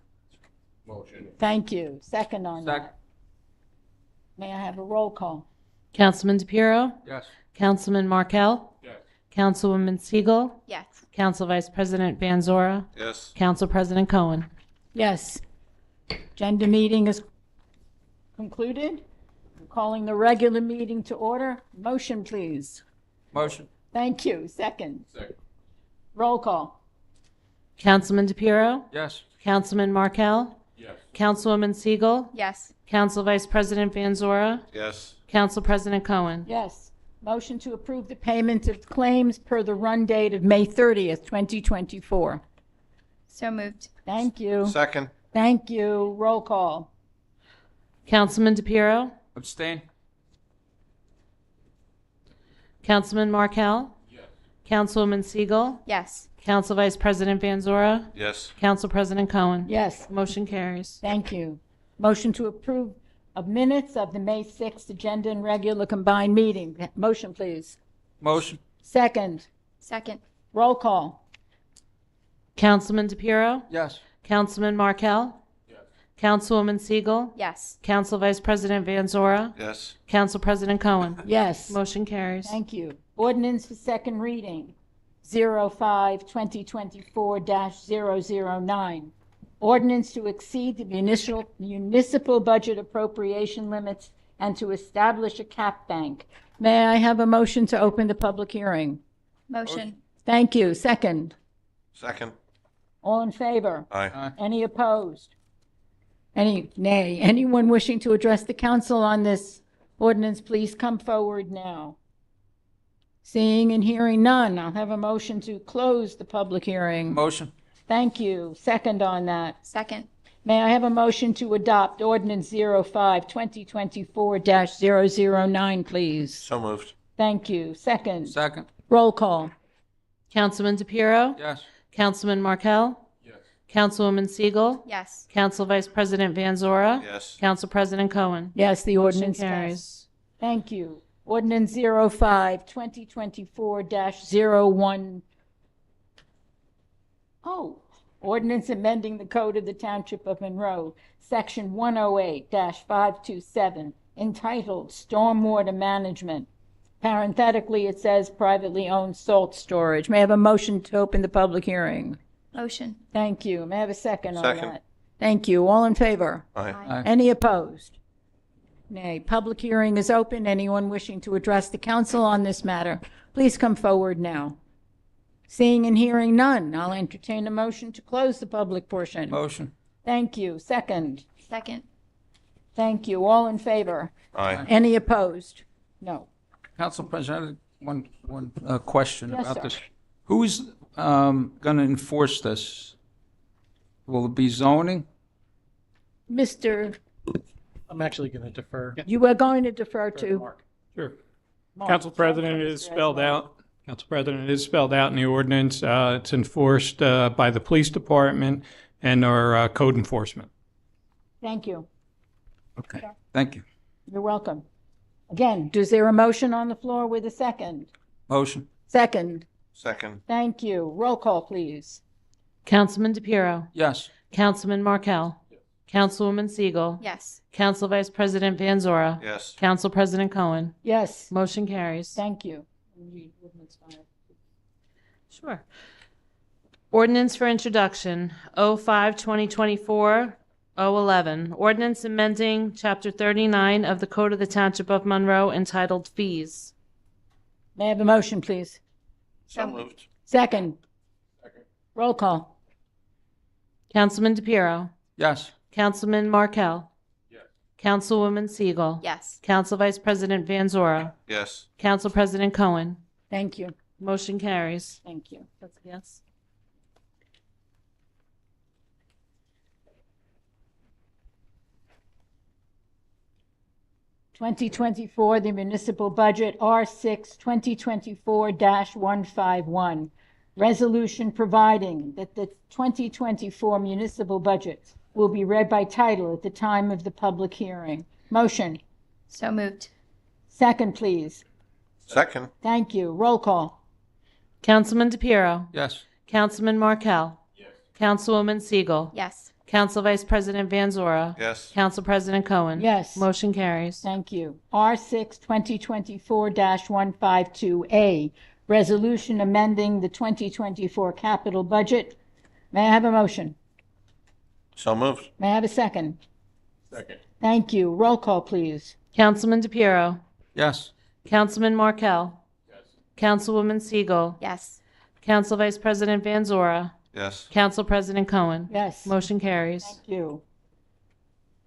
[SPEAKER 6] Motion.
[SPEAKER 3] Thank you. Second on
[SPEAKER 5] Second.
[SPEAKER 3] that. May I have a roll call?
[SPEAKER 8] Councilman DePiero?
[SPEAKER 5] Yes.
[SPEAKER 8] Councilman Markel?
[SPEAKER 6] Yes.
[SPEAKER 8] Councilwoman Siegel?
[SPEAKER 7] Yes.
[SPEAKER 8] Council Vice President Van Zora?
[SPEAKER 4] Yes.
[SPEAKER 8] Council President Cohen?
[SPEAKER 3] Yes. Agenda meeting is concluded. I'm calling the regular meeting to order. Motion, please.
[SPEAKER 5] Motion.
[SPEAKER 3] Thank you. Second.
[SPEAKER 6] Second.
[SPEAKER 3] Roll call.
[SPEAKER 8] Councilman DePiero?
[SPEAKER 5] Yes.
[SPEAKER 8] Councilman Markel?
[SPEAKER 6] Yes.
[SPEAKER 8] Councilwoman Siegel?
[SPEAKER 7] Yes.
[SPEAKER 8] Council Vice President Van Zora?
[SPEAKER 4] Yes.
[SPEAKER 8] Council President Cohen?
[SPEAKER 3] Yes. Motion to approve the payment of claims per the run date of May 30th, 2024.
[SPEAKER 7] So moved.
[SPEAKER 3] Thank you.
[SPEAKER 4] Second.
[SPEAKER 3] Thank you. Roll call.
[SPEAKER 8] Councilman DePiero?
[SPEAKER 5] Abstain?
[SPEAKER 8] Councilman Markel?
[SPEAKER 6] Yes.
[SPEAKER 8] Councilwoman Siegel?
[SPEAKER 7] Yes.
[SPEAKER 8] Council Vice President Van Zora?
[SPEAKER 4] Yes.
[SPEAKER 8] Council President Cohen?
[SPEAKER 3] Yes.
[SPEAKER 8] Motion carries.
[SPEAKER 3] Thank you. Motion to approve of minutes of the May 6th agenda and regular combined meeting. Motion, please.
[SPEAKER 5] Motion.
[SPEAKER 3] Second.
[SPEAKER 7] Second.
[SPEAKER 3] Roll call.
[SPEAKER 8] Councilman DePiero?
[SPEAKER 5] Yes.
[SPEAKER 8] Councilman Markel?
[SPEAKER 6] Yes.
[SPEAKER 8] Councilwoman Siegel?
[SPEAKER 7] Yes.
[SPEAKER 8] Council Vice President Van Zora?
[SPEAKER 4] Yes.
[SPEAKER 8] Council President Cohen?
[SPEAKER 3] Yes.
[SPEAKER 8] Motion carries.
[SPEAKER 3] Thank you. Ordinance for second reading, 05-2024-009. Ordinance to exceed the municipal budget appropriation limits and to establish a cap bank. May I have a motion to open the public hearing?
[SPEAKER 7] Motion.
[SPEAKER 3] Thank you. Second.
[SPEAKER 4] Second.
[SPEAKER 3] All in favor?
[SPEAKER 4] Aye.
[SPEAKER 3] Any opposed? Any nay? Anyone wishing to address the council on this ordinance, please come forward now. Seeing and hearing none, I'll have a motion to close the public hearing.
[SPEAKER 5] Motion.
[SPEAKER 3] Thank you. Second on that.
[SPEAKER 7] Second.
[SPEAKER 3] May I have a motion to adopt ordinance 05-2024-009, please?
[SPEAKER 4] So moved.
[SPEAKER 3] Thank you. Second.
[SPEAKER 5] Second.
[SPEAKER 3] Roll call.
[SPEAKER 8] Councilman DePiero?
[SPEAKER 5] Yes.
[SPEAKER 8] Councilman Markel?
[SPEAKER 6] Yes.
[SPEAKER 8] Councilwoman Siegel?
[SPEAKER 7] Yes.
[SPEAKER 8] Council Vice President Van Zora?
[SPEAKER 4] Yes.
[SPEAKER 8] Council President Cohen?
[SPEAKER 3] Yes, the
[SPEAKER 8] Motion
[SPEAKER 3] ordinance
[SPEAKER 8] carries.
[SPEAKER 3] carries. Thank you. Ordinance 05-2024-01. Oh, ordinance amending the code of the Township of Monroe, section 108-527, entitled Stormwater Management. Parenthetically, it says privately owned salt storage. May I have a motion to open the public hearing?
[SPEAKER 7] Motion.
[SPEAKER 3] Thank you. May I have a second on
[SPEAKER 4] Second.
[SPEAKER 3] that? Thank you. All in favor?
[SPEAKER 4] Aye.
[SPEAKER 5] Aye.
[SPEAKER 3] Any opposed? Nay. Public hearing is open. Anyone wishing to address the council on this matter, please come forward now. Seeing and hearing none, I'll entertain a motion to close the public portion.
[SPEAKER 5] Motion.
[SPEAKER 3] Thank you. Second.
[SPEAKER 7] Second.
[SPEAKER 3] Thank you. All in favor?
[SPEAKER 4] Aye.
[SPEAKER 3] Any opposed? No.
[SPEAKER 5] Council President, I had one question
[SPEAKER 3] Yes,
[SPEAKER 5] about
[SPEAKER 3] sir.
[SPEAKER 5] this. Who's going to enforce this? Will it be zoning?
[SPEAKER 3] Mr.,
[SPEAKER 11] I'm actually going to defer.
[SPEAKER 3] you are going to defer to
[SPEAKER 11] Mark.
[SPEAKER 14] Sure.
[SPEAKER 3] Mark.
[SPEAKER 14] Council President, it is spelled out. Council President, it is spelled out in the ordinance. It's enforced by the police department and our code enforcement.
[SPEAKER 3] Thank you.
[SPEAKER 5] Okay. Thank you.
[SPEAKER 3] You're welcome. Again, is there a motion on the floor with a second?
[SPEAKER 5] Motion.
[SPEAKER 3] Second.
[SPEAKER 4] Second.
[SPEAKER 3] Thank you. Roll call, please.
[SPEAKER 8] Councilman DePiero?
[SPEAKER 5] Yes.
[SPEAKER 8] Councilman Markel? Councilwoman Siegel?
[SPEAKER 7] Yes.
[SPEAKER 8] Council Vice President Van Zora?
[SPEAKER 4] Yes.
[SPEAKER 8] Council President Cohen?
[SPEAKER 3] Yes.
[SPEAKER 8] Motion carries.
[SPEAKER 3] Thank you.
[SPEAKER 8] Sure. Ordinance for introduction, 05-2024-011. Ordinance amending Chapter 39 of the Code of the Township of Monroe entitled Fees.
[SPEAKER 3] May I have a motion, please?
[SPEAKER 4] So moved.
[SPEAKER 3] Second. Roll call.
[SPEAKER 8] Councilman DePiero?
[SPEAKER 5] Yes.
[SPEAKER 8] Councilman Markel?
[SPEAKER 6] Yes.
[SPEAKER 8] Councilwoman Siegel?
[SPEAKER 7] Yes.
[SPEAKER 8] Council Vice President Van Zora?
[SPEAKER 4] Yes.
[SPEAKER 8] Council President Cohen?
[SPEAKER 3] Thank you.
[SPEAKER 8] Motion carries.
[SPEAKER 3] Thank you.
[SPEAKER 8] That's a yes.
[SPEAKER 3] (2024) the municipal budget R6 2024-151. Resolution providing that the 2024 municipal budget will be read by title at the time of the public hearing. Motion.
[SPEAKER 7] So moved.
[SPEAKER 3] Second, please.
[SPEAKER 4] Second.
[SPEAKER 3] Thank you. Roll call.
[SPEAKER 8] Councilman DePiero.
[SPEAKER 5] Yes.
[SPEAKER 8] Councilman Markel. Yes. Councilwoman Siegel.
[SPEAKER 7] Yes.
[SPEAKER 8] Council Vice President Van Zora.
[SPEAKER 4] Yes.
[SPEAKER 8] Council President Cohen.
[SPEAKER 3] Yes.
[SPEAKER 8] Motion carries.
[SPEAKER 3] Thank you. R6 2024-152A, resolution amending the 2024 capital budget. May I have a motion?
[SPEAKER 4] So moved.
[SPEAKER 3] May I have a second?
[SPEAKER 4] Second.
[SPEAKER 3] Thank you. Roll call, please.
[SPEAKER 8] Councilman DePiero.
[SPEAKER 5] Yes.
[SPEAKER 8] Councilman Markel. Yes. Councilwoman Siegel.
[SPEAKER 7] Yes.
[SPEAKER 8] Council Vice President Van Zora.
[SPEAKER 4] Yes.
[SPEAKER 8] Council President Cohen.
[SPEAKER 3] Yes.
[SPEAKER 8] Motion carries.
[SPEAKER 3] Thank you.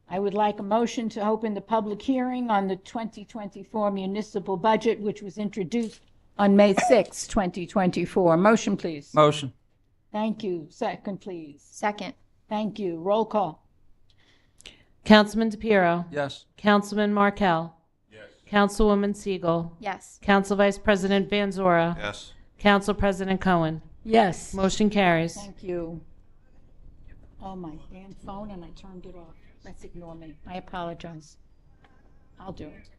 [SPEAKER 3] I would like a motion to open the public hearing on the 2024 municipal budget, which was introduced on May 6, 2024. Motion, please.
[SPEAKER 5] Motion.
[SPEAKER 3] Thank you. Second, please.
[SPEAKER 7] Second.
[SPEAKER 3] Thank you. Roll call.
[SPEAKER 8] Councilman DePiero.
[SPEAKER 5] Yes.
[SPEAKER 8] Councilman Markel. Yes. Councilwoman Siegel.
[SPEAKER 7] Yes.
[SPEAKER 8] Council Vice President Van Zora.
[SPEAKER 4] Yes.
[SPEAKER 8] Council President Cohen.
[SPEAKER 3] Yes.
[SPEAKER 8] Motion carries.
[SPEAKER 3] Thank you. Oh, my damn phone, and I turned it off. Let's ignore me. I apologize. I'll do it.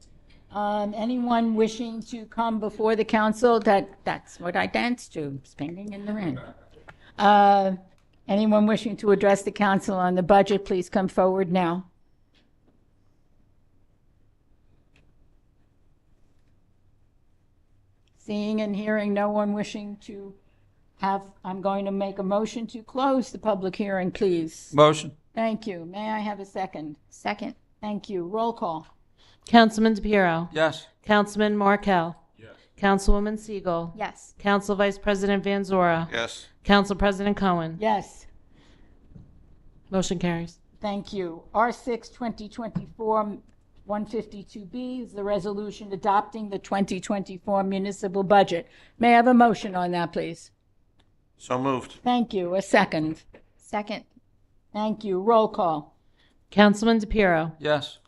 [SPEAKER 3] Anyone wishing to come before the council? That's what I dance to, spinning in the rain. Anyone wishing to address the council on the budget, please come forward now. Seeing and hearing no one wishing to I'm going to make a motion to close the public hearing, please.
[SPEAKER 5] Motion.
[SPEAKER 3] Thank you. May I have a second?
[SPEAKER 7] Second.
[SPEAKER 3] Thank you. Roll call.
[SPEAKER 8] Councilman DePiero.
[SPEAKER 5] Yes.
[SPEAKER 8] Councilman Markel. Yes. Councilwoman Siegel.
[SPEAKER 7] Yes.
[SPEAKER 8] Council Vice President Van Zora.
[SPEAKER 4] Yes.
[SPEAKER 8] Council President Cohen.
[SPEAKER 3] Yes.
[SPEAKER 8] Motion carries.
[SPEAKER 3] Thank you. R6 2024-152B is the resolution adopting the 2024 municipal budget. May I have a motion on that, please?
[SPEAKER 4] So moved.
[SPEAKER 3] Thank you. A second.
[SPEAKER 7] Second.
[SPEAKER 3] Thank you. Roll call.
[SPEAKER 8] Councilman DePiero.
[SPEAKER 5] Yes.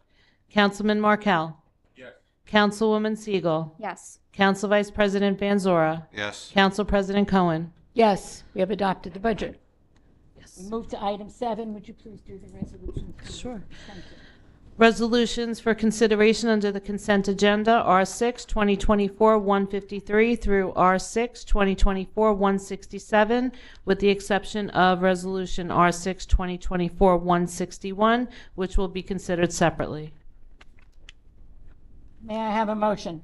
[SPEAKER 8] Councilman Markel. Yes. Councilwoman Siegel.
[SPEAKER 7] Yes.
[SPEAKER 8] Council Vice President Van Zora.
[SPEAKER 4] Yes.
[SPEAKER 8] Council President Cohen.
[SPEAKER 3] Yes, we have adopted the budget.
[SPEAKER 8] Yes.
[SPEAKER 3] We move to item 7. Would you please do the resolution?
[SPEAKER 8] Sure.
[SPEAKER 3] Thank you.
[SPEAKER 8] Resolutions for consideration under the consent agenda, R6 2024-153 through R6 2024-167, with the exception of Resolution R6 2024-161, which will be considered separately.
[SPEAKER 3] May I have a motion?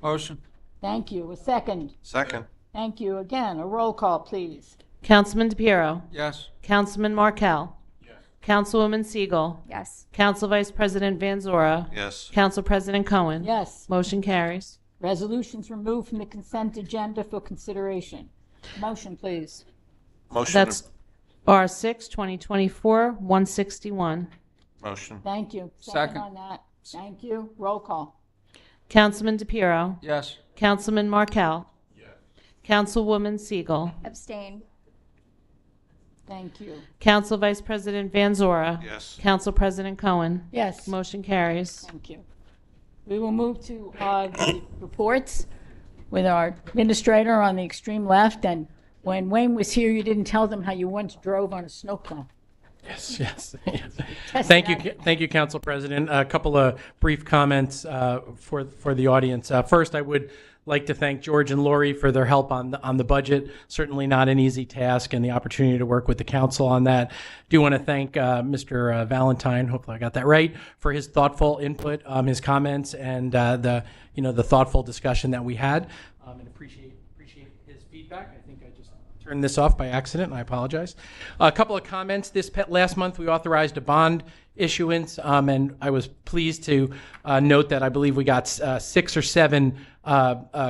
[SPEAKER 5] Motion.
[SPEAKER 3] Thank you. A second.
[SPEAKER 4] Second.
[SPEAKER 3] Thank you. Again, a roll call, please.
[SPEAKER 8] Councilman DePiero.
[SPEAKER 5] Yes.
[SPEAKER 8] Councilman Markel. Yes. Councilwoman Siegel.
[SPEAKER 7] Yes.
[SPEAKER 8] Council Vice President Van Zora.
[SPEAKER 4] Yes.
[SPEAKER 8] Council President Cohen.
[SPEAKER 3] Yes.
[SPEAKER 8] Motion carries.
[SPEAKER 3] Resolutions removed from the consent agenda for consideration. Motion, please.
[SPEAKER 4] Motion.
[SPEAKER 8] That's R6 2024-161.
[SPEAKER 4] Motion.
[SPEAKER 3] Thank you.
[SPEAKER 5] Second.
[SPEAKER 3] On that. Thank you. Roll call.
[SPEAKER 8] Councilman DePiero.
[SPEAKER 5] Yes.
[SPEAKER 8] Councilman Markel. Yes. Councilwoman Siegel.
[SPEAKER 7] Abstain.
[SPEAKER 3] Thank you.
[SPEAKER 8] Council Vice President Van Zora.
[SPEAKER 4] Yes.
[SPEAKER 8] Council President Cohen.
[SPEAKER 3] Yes.
[SPEAKER 8] Motion carries.
[SPEAKER 3] Thank you. We will move to the reports with our administrator on the extreme left. And when Wayne was here, you didn't tell them how you once drove on a snowplow.
[SPEAKER 11] Yes, yes.
[SPEAKER 3] Test
[SPEAKER 11] Thank
[SPEAKER 3] that.
[SPEAKER 11] you, Council President. A couple of brief comments for the audience. First, I would like to thank George and Lori for their help on the budget. Certainly not an easy task, and the opportunity to work with the council on that. Do want to thank Mr. Valentine, hopefully I got that right, for his thoughtful input, his comments, and the thoughtful discussion that we had, and appreciate his feedback. I think I just turned this off by accident, and I apologize. A couple of comments. Last month we authorized a bond issuance, and I was pleased to note that I believe we got 6 or 7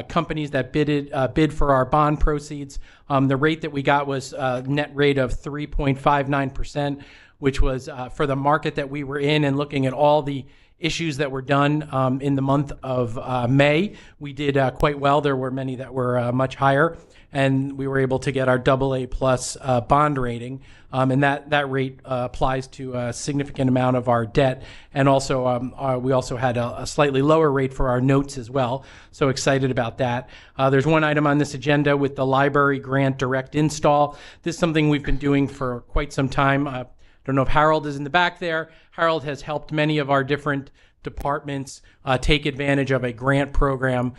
[SPEAKER 11] companies that bid for our bond proceeds. The rate that we got was a net rate of 3.59%, which was for the market that we were in, and looking at all the issues that were done in the month of May. We did quite well. There were many that were much higher, and we were able to get our AA plus bond rating, and that rate applies to a significant amount of our debt, and also we also had a slightly lower rate for our notes as well. So excited about that. There's one item on this agenda with the library grant direct install. This is something we've been doing for quite some time. I don't know if Harold is in the back there. Harold has helped many of our different departments take advantage of a grant program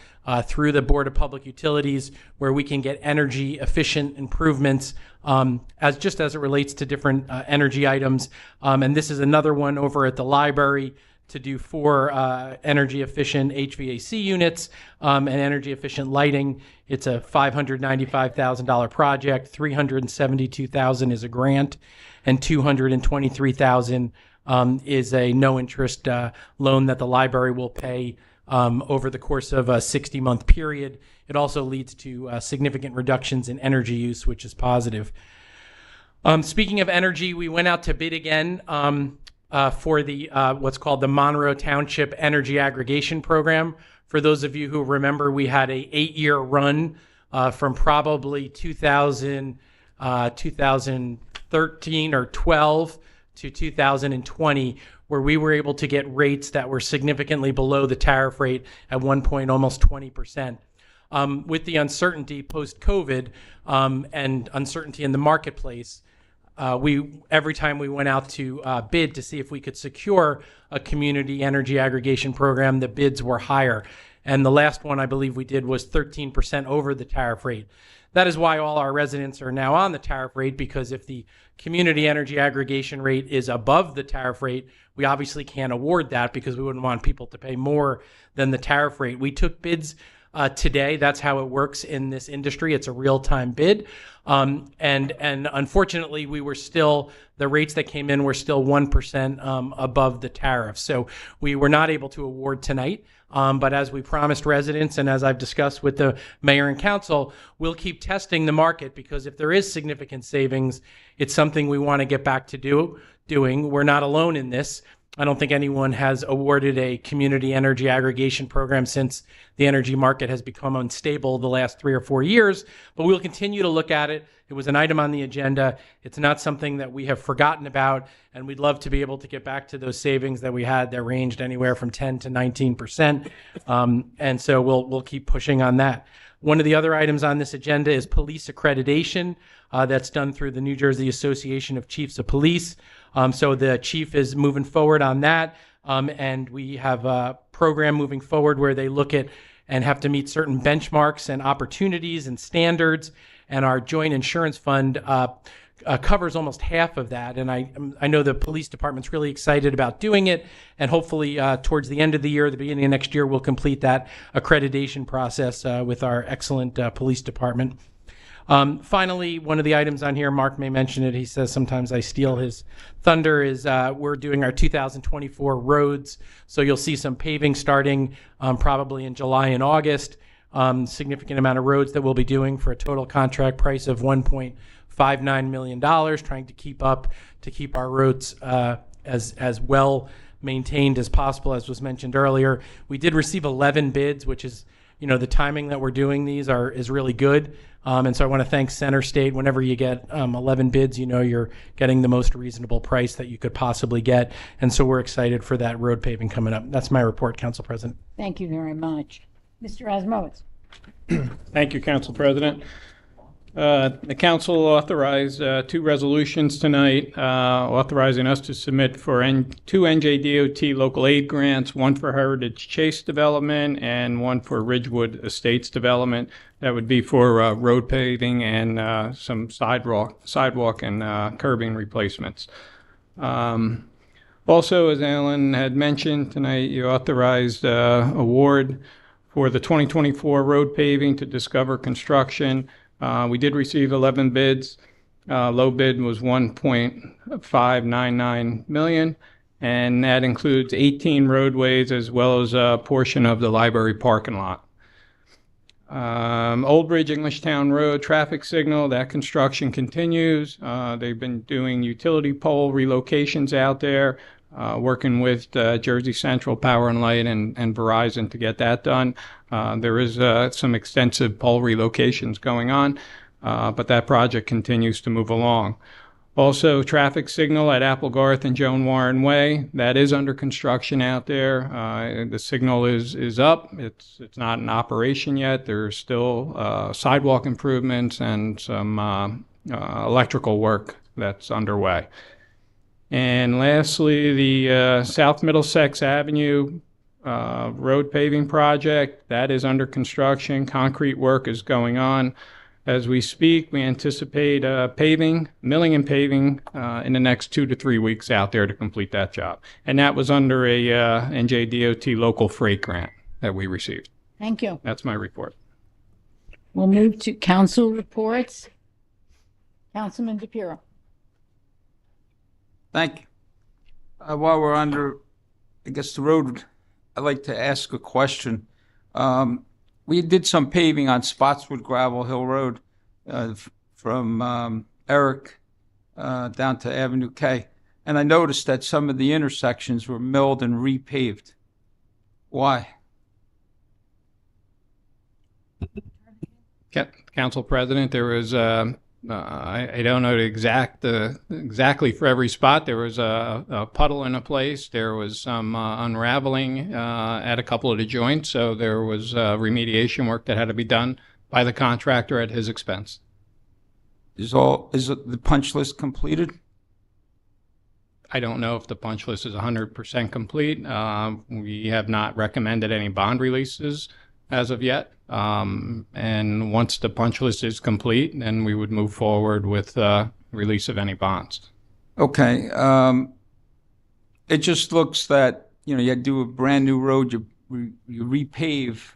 [SPEAKER 11] through the Board of Public Utilities where we can get energy efficient improvements as it relates to different energy items. And this is another one over at the library to do 4 energy efficient HVAC units and energy efficient lighting. It's a $595,000 project. $372,000 is a grant, and $223,000 is a no interest loan that the library will pay over the course of a 60-month period. It also leads to significant reductions in energy use, which is positive. Speaking of energy, we went out to bid again for the what's called the Monroe Township Energy Aggregation Program. For those of you who remember, we had a 8-year run from probably 2013 or 12 to 2020, where we were able to get rates that were significantly below the tariff rate at one point, almost 20%. With the uncertainty post-COVID and uncertainty in the marketplace, every time we went out to bid to see if we could secure a community energy aggregation program, the bids were higher. And the last one I believe we did was 13% over the tariff rate. That is why all our residents are now on the tariff rate, because if the community energy aggregation rate is above the tariff rate, we obviously can't award that because we wouldn't want people to pay more than the tariff rate. We took bids today. That's how it works in this industry. It's a real-time bid. And unfortunately, the rates that came in were still 1% above the tariff. So we were not able to award tonight. But as we promised residents and as I've discussed with the mayor and council, we'll keep testing the market, because if there is significant savings, it's something we want to get back to doing. We're not alone in this. I don't think anyone has awarded a community energy aggregation program since the energy market has become unstable the last 3 or 4 years, but we'll continue to look at it. It was an item on the agenda. It's not something that we have forgotten about, and we'd love to be able to get back to those savings that we had that ranged anywhere from 10 to 19%. And so we'll keep pushing on that. One of the other items on this agenda is police accreditation. That's done through the New Jersey Association of Chiefs of Police. So the chief is moving forward on that. And we have a program moving forward where they look at and have to meet certain benchmarks and opportunities and standards. And our joint insurance fund covers almost half of that. And I know the police department's really excited about doing it. And hopefully towards the end of the year, the beginning of next year, we'll complete that accreditation process with our excellent police department. Finally, one of the items on here, Mark may mention it, he says sometimes I steal his thunder, is we're doing our 2024 roads. So you'll see some paving starting probably in July and August. Significant amount of roads that we'll be doing for a total contract price of $1.59 million, trying to keep our roads as well maintained as possible, as was mentioned earlier. We did receive 11 bids, which is, the timing that we're doing these is really good. And so I want to thank Center State. Whenever you get 11 bids, you're getting the most reasonable price that you could possibly get. And so we're excited for that road paving coming up. That's my report, Council President.
[SPEAKER 3] Thank you very much. Mr. Asmowitz.
[SPEAKER 14] Thank you, Council President. The council authorized 2 resolutions tonight, authorizing us to submit for 2 NJDOT local aid grants, one for Heritage Chase development and one for Ridgewood Estates development. That would be for road paving and some sidewalk and curbing replacements. Also, as Alan had mentioned tonight, you authorized award for the 2024 road paving to Discover Construction. We did receive 11 bids. Low bid was $1.599 million, and that includes 18 roadways as well as a portion of the library parking lot. Old Bridge Englishtown Road traffic signal, that construction continues. They've been doing utility pole relocations out there, working with Jersey Central Power and Light and Verizon to get that done. There is some extensive pole relocations going on, but that project continues to move along. Also, traffic signal at Applegarth and Joan Warren Way, that is under construction out there. The signal is up. It's not in operation yet. There's still sidewalk improvements and some electrical work that's underway. And lastly, the South Middlesex Avenue road paving project, that is under construction. Concrete work is going on as we speak. We anticipate milling and paving in the next 2 to 3 weeks out there to complete that job. And that was under a NJDOT local freight grant that we received.
[SPEAKER 3] Thank you.
[SPEAKER 14] That's my report.
[SPEAKER 3] We'll move to council reports. Councilman DePiero.
[SPEAKER 5] Thank you. While we're under, I guess, the road, I'd like to ask a question. We did some paving on Spotswood Gravel Hill Road from Eric down to Avenue K, and I noticed that some of the intersections were milled and repaved. Why?
[SPEAKER 14] Council President, there was I don't know exactly for every spot. There was a puddle in a place. There was some unraveling at a couple of the joints. So there was remediation work that had to be done by the contractor at his expense.
[SPEAKER 5] Is the punch list completed?
[SPEAKER 14] I don't know if the punch list is 100% complete. We have not recommended any bond releases as of yet. And once the punch list is complete, then we would move forward with release of any bonds.
[SPEAKER 5] Okay. It just looks that, you do a brand new road, you repave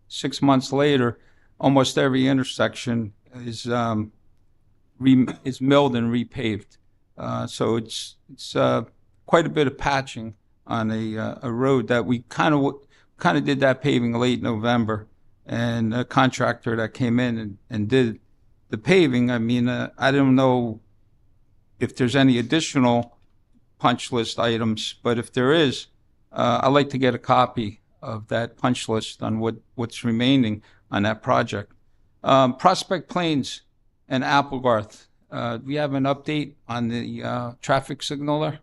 [SPEAKER 5] 6 months later, almost every intersection is milled and repaved. So it's quite a bit of patching on a road that we kind of did that paving late November, and a contractor that came in and did the paving. I mean, I don't know if there's any additional punch list items, but if there is, I'd like to get a copy of that punch list on what's remaining on that project. Prospect Plains and Applegarth, do we have an update on the traffic signal there?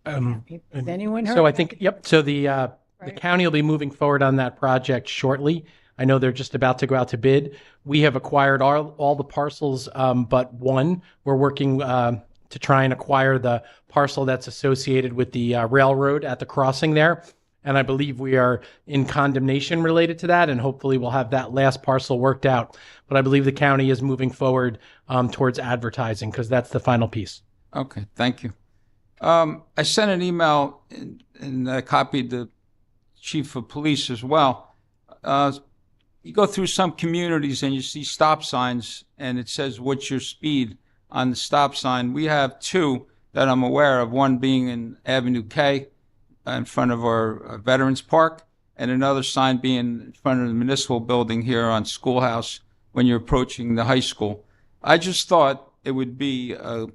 [SPEAKER 3] Has anyone heard?
[SPEAKER 11] So I think, yep. So the county will be moving forward on that project shortly. I know they're just about to go out to bid. We have acquired all the parcels but one. We're working to try and acquire the parcel that's associated with the railroad at the crossing there. And I believe we are in condemnation related to that, and hopefully we'll have that last parcel worked out. But I believe the county is moving forward towards advertising, because that's the final piece.
[SPEAKER 5] Okay, thank you. I sent an email and I copied the chief of police as well. You go through some communities and you see stop signs and it says, "What's your speed?" on the stop sign. We have two that I'm aware of, one being in Avenue K in front of our Veterans Park, and another sign being in front of the municipal building here on Schoolhouse when you're approaching the high school. I just thought it would be a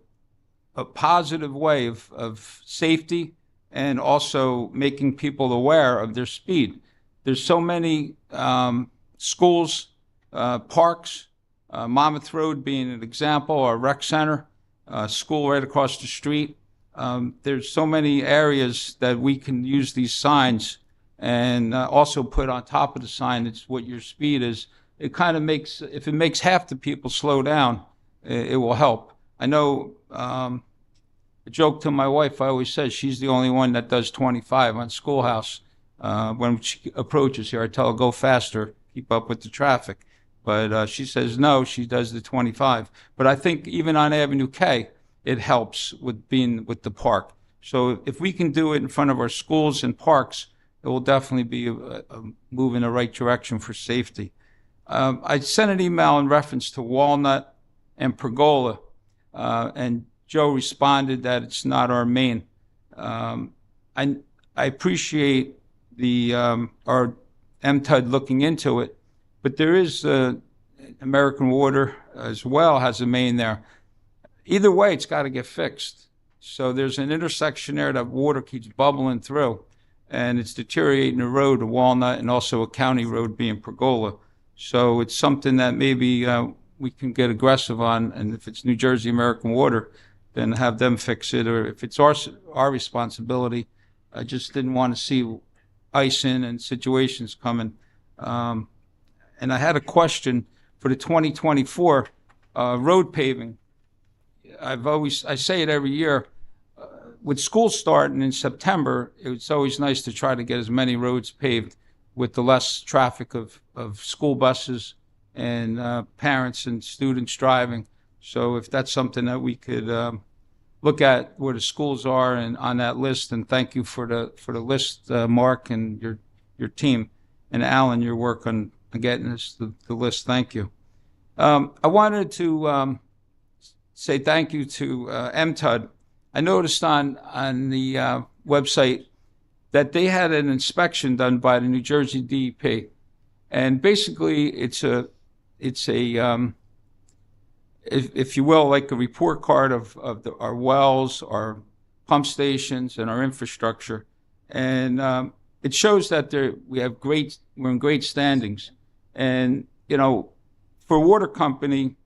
[SPEAKER 5] positive way of safety and also making people aware of their speed. There's so many schools, parks, Monmouth Road being an example, our rec center, school right across the street. There's so many areas that we can use these signs and also put on top of the sign, it's what your speed is. It kind of makes, if it makes half the people slow down, it will help. I know, a joke to my wife, I always say she's the only one that does 25 on Schoolhouse. When she approaches here, I tell her, go faster, keep up with the traffic. But she says no, she does the 25. But I think even on Avenue K, it helps with being with the park. So if we can do it in front of our schools and parks, it will definitely be a move in the right direction for safety. I sent an email in reference to Walnut and Pergola, and Joe responded that it's not our main. I appreciate the our MTUD looking into it, but there is American Water as well has a main there. Either way, it's got to get fixed. So there's an intersection there that water keeps bubbling through, and it's deteriorating the road to Walnut and also a county road being Pergola. So it's something that maybe we can get aggressive on, and if it's New Jersey American Water, then have them fix it, or if it's our responsibility. I just didn't want to see ice in and situations coming. And I had a question for the 2024 road paving. I say it every year, with school starting in September, it's always nice to try to get as many roads paved with the less traffic of school buses and parents and students driving. So if that's something that we could look at where the schools are and on that list, and thank you for the list, Mark, and your team, and Alan, your work on getting us the list. Thank you. I wanted to say thank you to MTUD. I noticed on the website that they had an inspection done by the New Jersey DEP, and basically it's a if you will, like a report card of our wells, our pump stations, and our infrastructure, and it shows that we're in great standings, and for a water company,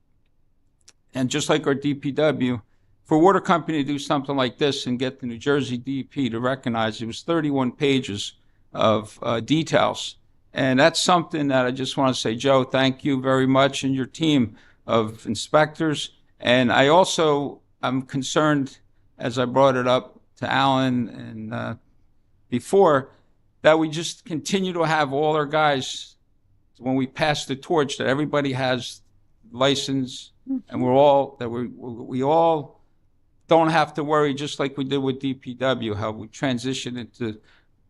[SPEAKER 5] and just like our DPW, for a water company to do something like this and get the New Jersey DEP to recognize it was 31 pages of details. And that's something that I just want to say, Joe, thank you very much, and your team of inspectors. And I'm concerned, as I brought it up to Alan and before, that we just continue to have all our guys, when we pass the torch, that everybody has license, and we all don't have to worry, just like we did with DPW, how we transition into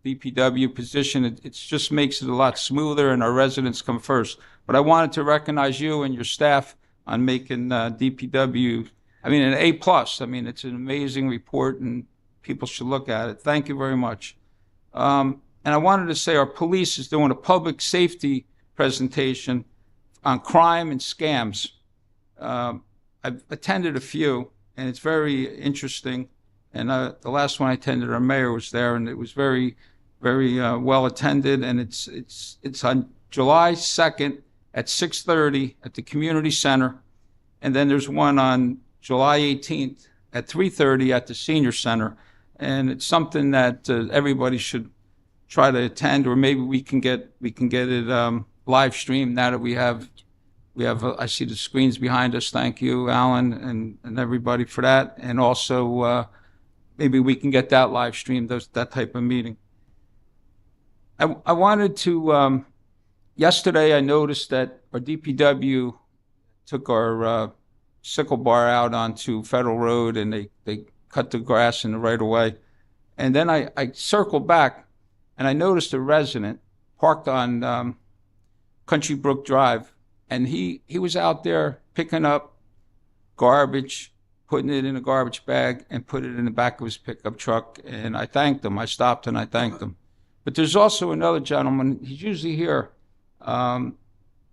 [SPEAKER 5] DPW position. It just makes it a lot smoother, and our residents come first. But I wanted to recognize you and your staff on making DPW, an A+. It's an amazing report, and people should look at it. Thank you very much. And I wanted to say our police is doing a public safety presentation on crime and scams. I've attended a few, and it's very interesting. And the last one I attended, our mayor was there, and it was very, very well attended. And it's on July 2nd at 6:30 at the community center, and then there's one on July 18th at 3:30 at the senior center. And it's something that everybody should try to attend, or maybe we can get it live streamed now that we have. I see the screens behind us. Thank you, Alan, and everybody for that. And also, maybe we can get that live streamed, that type of meeting. I wanted to, yesterday I noticed that our DPW took our sickle bar out onto Federal Road, and they cut the grass in the right of way. And then I circled back, and I noticed a resident parked on Country Brook Drive, and he was out there picking up garbage, putting it in a garbage bag, and put it in the back of his pickup truck. And I thanked him. I stopped and I thanked him. But there's also another gentleman. He's usually here.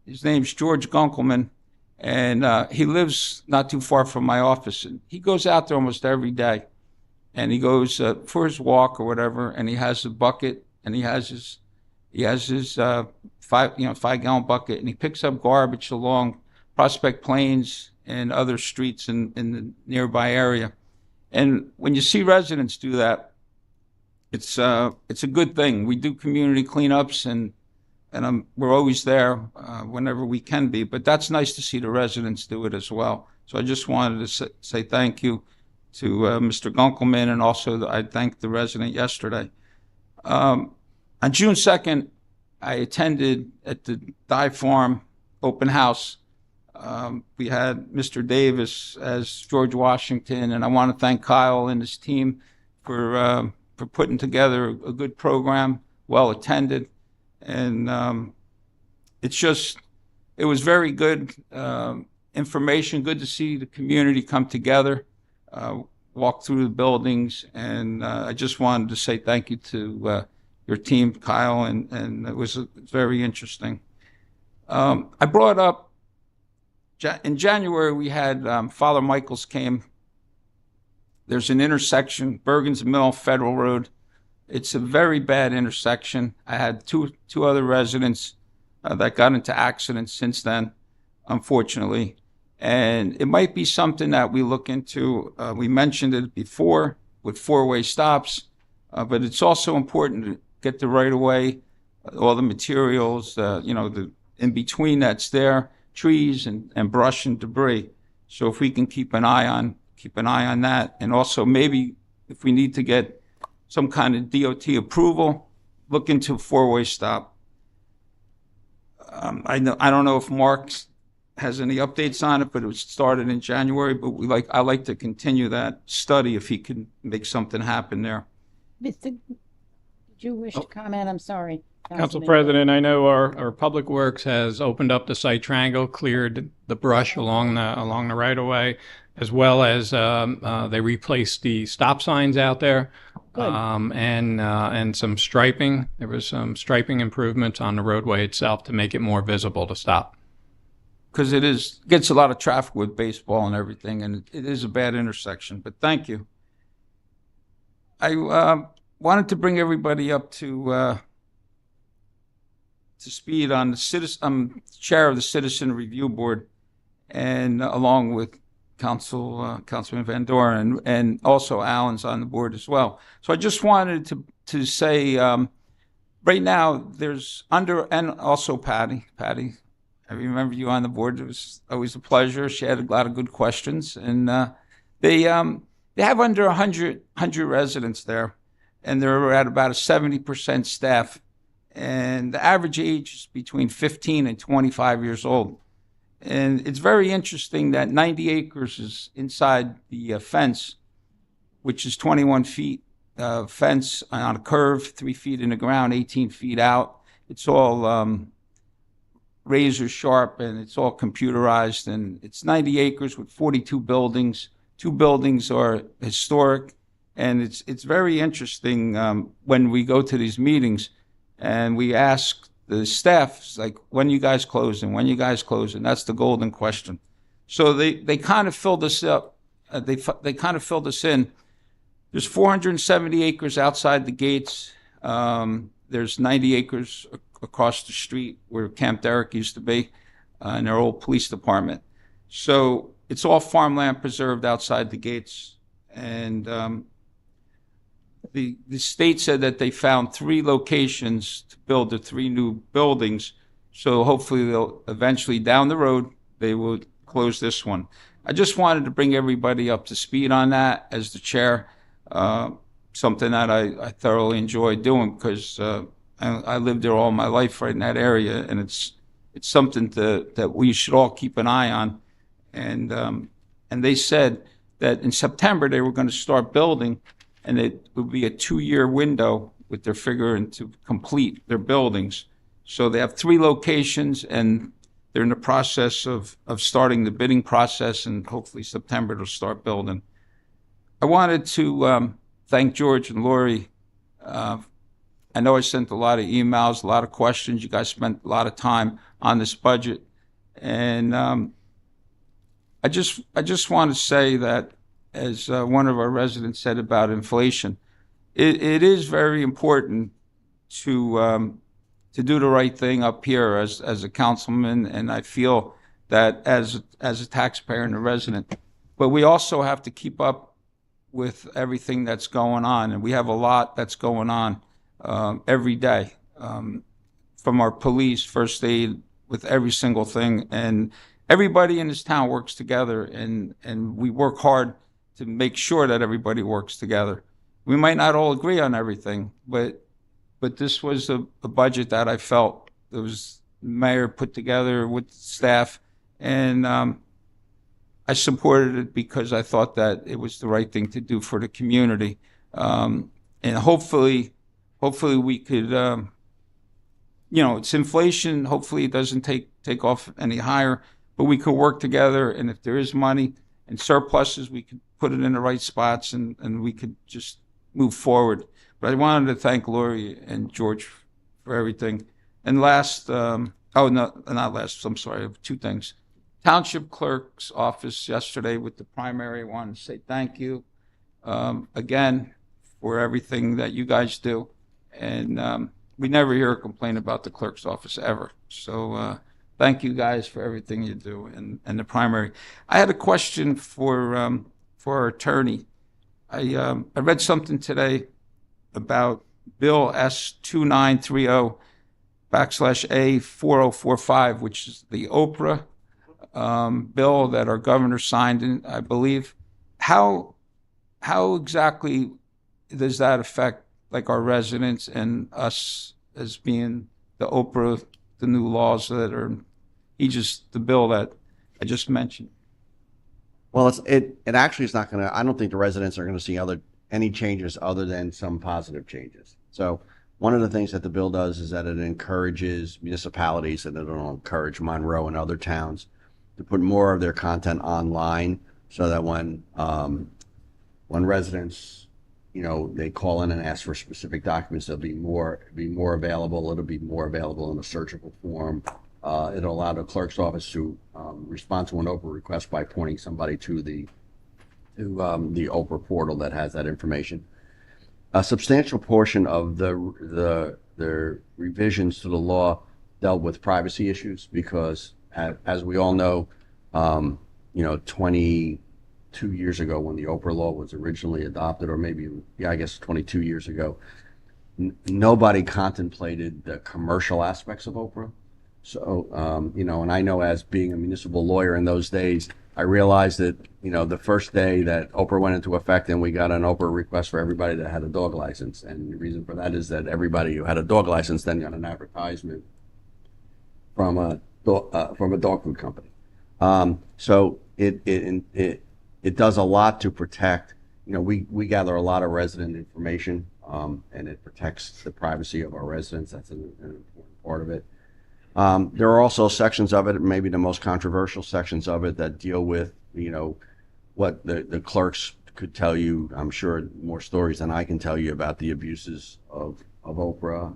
[SPEAKER 5] His name's George Gunkelman, and he lives not too far from my office. And he goes out there almost every day, and he goes for his walk or whatever. And he has a bucket, and he has his 5-gallon bucket, and he picks up garbage along Prospect Plains and other streets in the nearby area. And when you see residents do that, it's a good thing. We do community cleanups, and we're always there whenever we can be. But that's nice to see the residents do it as well. So I just wanted to say thank you to Mr. Gunkelman, and also I thanked the resident yesterday. On June 2nd, I attended at the Dye Farm open house. We had Mr. Davis as George Washington, and I want to thank Kyle and his team for putting together a good program, well attended, and it was very good information. Good to see the community come together, walk through the buildings, and I just wanted to say thank you to your team, Kyle, and it was very interesting. I brought up, in January, we had Father Michaels came. There's an intersection, Bergen's Mill, Federal Road. It's a very bad intersection. I had two other residents that got into accidents since then, unfortunately. And it might be something that we look into. We mentioned it before with four-way stops, but it's also important to get the right of way, all the materials, the in between that's there, trees and brush and debris. So if we can keep an eye on keep an eye on that. And also maybe if we need to get some kind of DOT approval, look into a four-way stop. I don't know if Mark has any updates on it, but it was started in January, but I like to continue that study if he can make something happen there.
[SPEAKER 3] Mr. Did you wish to comment? I'm sorry.
[SPEAKER 14] Council
[SPEAKER 3] Councilman.
[SPEAKER 14] President, I know our Public Works has opened up the site triangle, cleared the brush along the right of way, as well as they replaced the stop signs out there.
[SPEAKER 3] Good.
[SPEAKER 14] And some striping. There was some striping improvements on the roadway itself to make it more visible to stop.
[SPEAKER 5] Because gets a lot of traffic with baseball and everything, and it is a bad intersection. But thank you. I wanted to bring everybody up to speed on the citizen. I'm chair of the Citizen Review Board, and along with Councilman Van Doren, and also Alan's on the board as well. So I just wanted to say, right now there's and also Patty. I remember you on the board. It was always a pleasure. She had a lot of good questions, and they have under 100 residents there, and they're at about a 70% staff, and the average age is between 15 and 25 years old. And it's very interesting that 90 acres is inside the fence, which is 21 feet fence on a curve, 3 feet in the ground, 18 feet out. It's all razor sharp, and it's all computerized, and it's 90 acres with 42 buildings. 2 buildings are historic, and it's very interesting when we go to these meetings and we ask the staff, like, when you guys closing? When you guys closing? That's the golden question. So they kind of filled us up. They kind of filled us in. There's 470 acres outside the gates. There's 90 acres across the street where Camp Derrick used to be, in their old police department. So it's all farmland preserved outside the gates. And the state said that they found 3 locations to build the 3 new buildings. So hopefully they'll eventually, down the road, they will close this one. I just wanted to bring everybody up to speed on that as the chair, something that I thoroughly enjoy doing, because I lived there all my life, right in that area, and it's something that we should all keep an eye on. And they said that in September they were going to start building, and it would be a 2-year window with their figuring to complete their buildings. So they have 3 locations, and they're in the process of starting the bidding process, and hopefully September they'll start building. I wanted to thank George and Lori. I know I sent a lot of emails, a lot of questions. You guys spent a lot of time on this budget. And I just want to say that, as one of our residents said about inflation, it is very important to do the right thing up here as a councilman, and I feel that as a taxpayer and a resident. But we also have to keep up with everything that's going on, and we have a lot that's going on every day, from our police, first aid, with every single thing. And everybody in this town works together, and we work hard to make sure that everybody works together. We might not all agree on everything, but this was a budget that I felt that was the mayor put together with the staff, and I supported it because I thought that it was the right thing to do for the community. And hopefully we could, it's inflation. Hopefully it doesn't take off any higher, but we could work together. And if there is money and surpluses, we could put it in the right spots, and we could just move forward. But I wanted to thank Lori and George for everything. And last, not last, I'm sorry, I have 2 things. Township Clerk's office yesterday with the primary, I wanted to say thank you again for everything that you guys do. And we never hear a complaint about the clerk's office ever. So thank you guys for everything you do, and the primary. I had a question for our attorney. I read something today about Bill S2930/A4045, which is the Oprah bill that our governor signed, I believe. how exactly does that affect like our residents and us as being the Oprah, the new laws that are, the bill that I just mentioned?
[SPEAKER 12] Well, it actually is not going to, I don't think the residents are going to see any changes other than some positive changes. So one of the things that the bill does is that it encourages municipalities, and it'll encourage Monroe and other towns to put more of their content online, so that when residents, they call in and ask for specific documents, they'll be more available. It'll be more available in a searchable form. It'll allow the clerk's office to respond to an Oprah request by pointing somebody to the Oprah portal that has that information. A substantial portion of the revisions to the law dealt with privacy issues because, as we all know, 22 years ago when the Oprah law was originally adopted, or maybe, I guess 22 years ago, nobody contemplated the commercial aspects of Oprah. So, and I know as being a municipal lawyer in those days, I realized that, the first day that Oprah went into effect and we got an Oprah request for everybody that had a dog license. And the reason for that is that everybody who had a dog license then got an advertisement from a dog food company. So it does a lot to protect, we gather a lot of resident information, and it protects the privacy of our residents. That's an important part of it. There are also sections of it, maybe the most controversial sections of it, that deal with, what the clerks could tell you, I'm sure, more stories than I can tell you about the abuses of Oprah,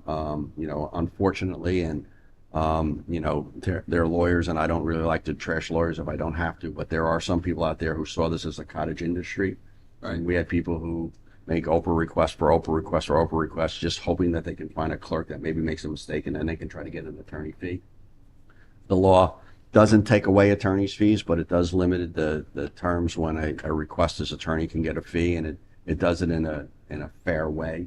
[SPEAKER 12] unfortunately, and, they're lawyers, and I don't really like to trash lawyers if I don't have to, but there are some people out there who saw this as a cottage industry. Right. And we had people who make Oprah requests for Oprah requests for Oprah requests, just hoping that they can find a clerk that maybe makes a mistake, and then they can try to get an attorney fee. The law doesn't take away attorney's fees, but it does limit the terms when a requester's attorney can get a fee, and it does it in a fair way.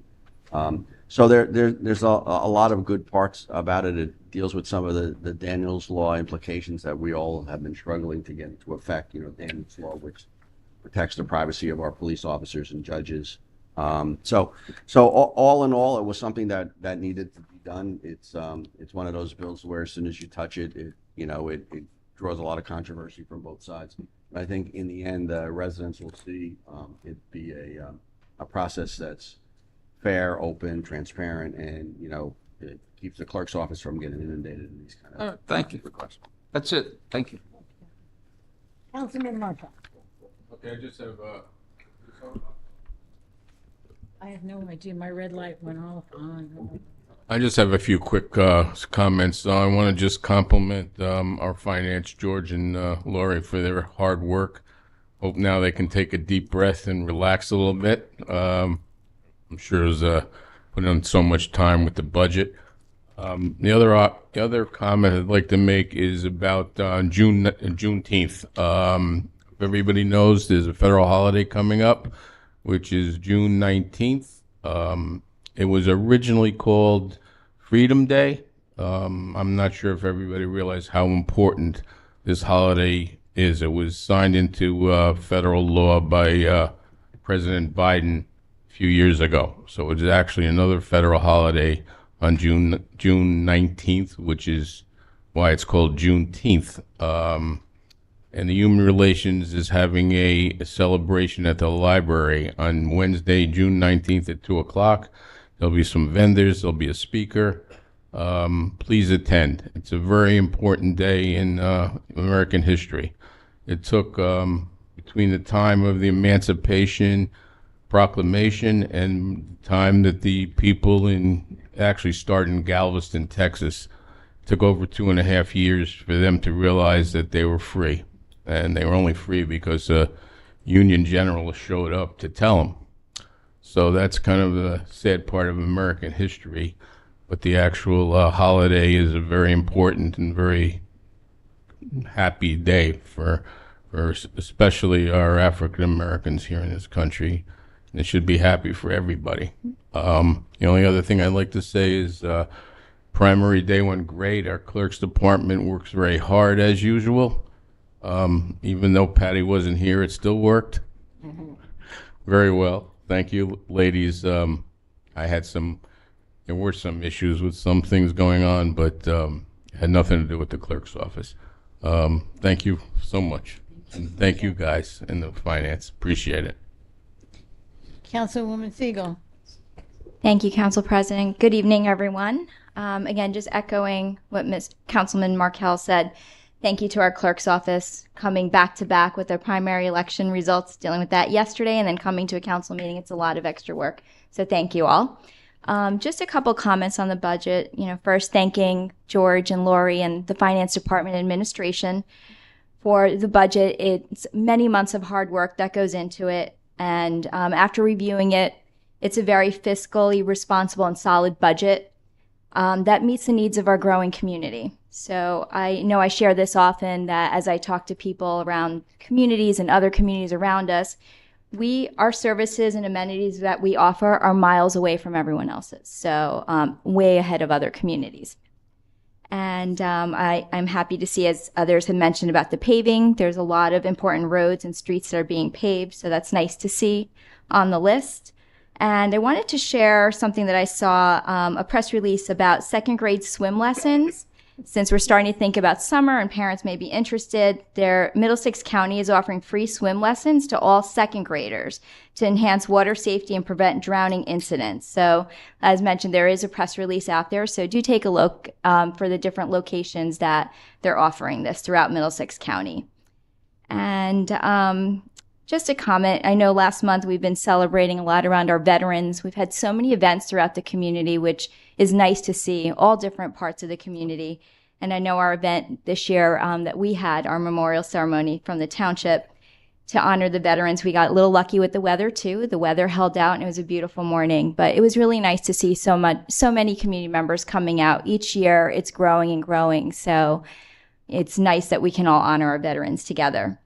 [SPEAKER 12] So there's a lot of good parts about it. It deals with some of the Daniels Law implications that we all have been struggling to get into effect. Daniels Law, which protects the privacy of our police officers and judges. So all in all, it was something that needed to be done. It's one of those bills where as soon as you touch it, it draws a lot of controversy from both sides. But I think in the end, residents will see it be a process that's fair, open, transparent, and it keeps the clerk's office from getting inundated in these kind of
[SPEAKER 5] thank you.
[SPEAKER 12] requests.
[SPEAKER 5] That's it. Thank you.
[SPEAKER 3] Councilman Marta.
[SPEAKER 6] Okay, I just have
[SPEAKER 3] I have no idea. My red light went off on.
[SPEAKER 6] I just have a few quick comments. I want to just compliment our finance, George and Lori, for their hard work. Hope now they can take a deep breath and relax a little bit. I'm sure it was put in so much time with the budget. The other comment I'd like to make is about Juneteenth. Everybody knows there's a federal holiday coming up, which is June 19th. It was originally called Freedom Day. I'm not sure if everybody realized how important this holiday is. It was signed into federal law by President Biden a few years ago. So it's actually another federal holiday on June 19th, which is why it's called Juneteenth. And the Human Relations is having a celebration at the library on Wednesday, June 19th at 2 o'clock. There'll be some vendors, there'll be a speaker. Please attend. It's a very important day in American history. It took between the time of the Emancipation Proclamation and the time that the people actually started in Galveston, Texas, it took over 2.5 years for them to realize that they were free. And they were only free because a Union general showed up to tell them. So that's kind of the sad part of American history. But the actual holiday is a very important and very happy day for especially our African Americans here in this country. And it should be happy for everybody. The only other thing I'd like to say is primary day went great. Our clerk's department works very hard as usual. Even though Patty wasn't here, it still worked. Very well. Thank you, ladies. There were some issues with some things going on, but it had nothing to do with the clerk's office. Thank you so much. And thank you guys in the finance. Appreciate it.
[SPEAKER 3] Councilwoman Siegel.
[SPEAKER 7] Thank you, Council President. Good evening, everyone. Again, just echoing what Councilman Markell said. Thank you to our clerk's office coming back to back with their primary election results, dealing with that yesterday, and then coming to a council meeting. It's a lot of extra work. So thank you all. Just a couple comments on the budget. First, thanking George and Lori and the Finance Department administration for the budget. It's many months of hard work that goes into it. And after reviewing it, it's a very fiscally responsible and solid budget that meets the needs of our growing community. So I know I share this often, that as I talk to people around communities and other communities around us, our services and amenities that we offer are miles away from everyone else's. So way ahead of other communities. And I'm happy to see, as others have mentioned about the paving, there's a lot of important roads and streets that are being paved. So that's nice to see on the list. And I wanted to share something that I saw, a press release about second grade swim lessons. Since we're starting to think about summer and parents may be interested, Middlesex County is offering free swim lessons to all second graders to enhance water safety and prevent drowning incidents. So as mentioned, there is a press release out there. So do take a look for the different locations that they're offering this throughout Middlesex County. And just a comment, I know last month we've been celebrating a lot around our veterans. We've had so many events throughout the community, which is nice to see, all different parts of the community. And I know our event this year that we had, our memorial ceremony from the township to honor the veterans, we got a little lucky with the weather too. The weather held out and it was a beautiful morning. But it was really nice to see so many community members coming out. Each year it's growing and growing. So it's nice that we can all honor our veterans together.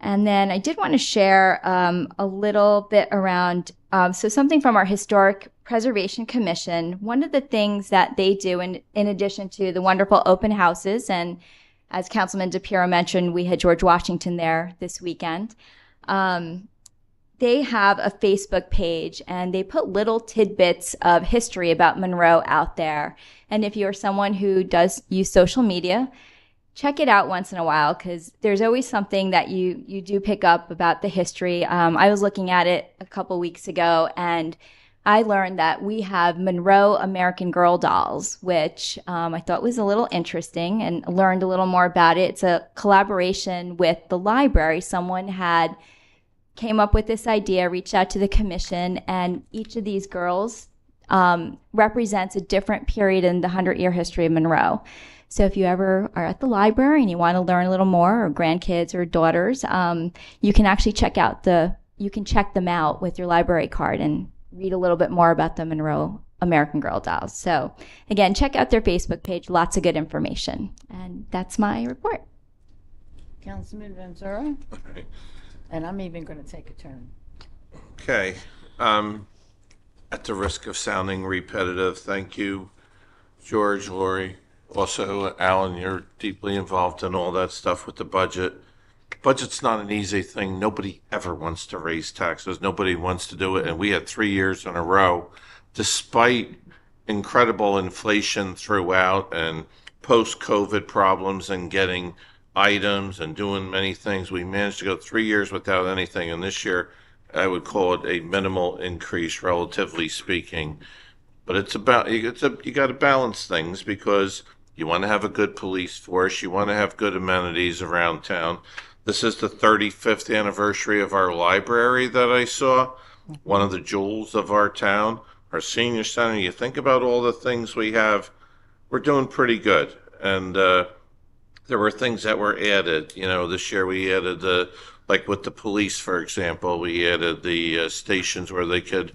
[SPEAKER 7] And then I did want to share a little bit around, so something from our Historic Preservation Commission. One of the things that they do, in addition to the wonderful open houses, and as Councilman DePiero mentioned, we had George Washington there this weekend. They have a Facebook page, and they put little tidbits of history about Monroe out there. And if you're someone who does use social media, check it out once in a while, because there's always something that you do pick up about the history. I was looking at it a couple weeks ago, and I learned that we have Monroe American Girl dolls, which I thought was a little interesting, and learned a little more about it. It's a collaboration with the library. Someone came up with this idea, reached out to the commission, and each of these girls represents a different period in the 100-year history of Monroe. So if you ever are at the library and you want to learn a little more, or grandkids or daughters, you can actually check them out with your library card and read a little bit more about the Monroe American Girl dolls. So again, check out their Facebook page, lots of good information. And that's my report.
[SPEAKER 3] Councilman Ventura?
[SPEAKER 4] Okay.
[SPEAKER 3] And I'm even going to take a turn.
[SPEAKER 4] Okay. At the risk of sounding repetitive, thank you, George, Lori. Also, Alan, you're deeply involved in all that stuff with the budget. Budget's not an easy thing. Nobody ever wants to raise taxes. Nobody wants to do it. And we had 3 years in a row, despite incredible inflation throughout and post-COVID problems and getting items and doing many things. We managed to go 3 years without anything. And this year, I would call it a minimal increase, relatively speaking. But it's about, you got to balance things, because you want to have a good police force. You want to have good amenities around town. This is the 35th anniversary of our library that I saw, one of the jewels of our town, our senior center. You think about all the things we have, we're doing pretty good. And there were things that were added. This year we added like with the police, for example, we added the stations where they could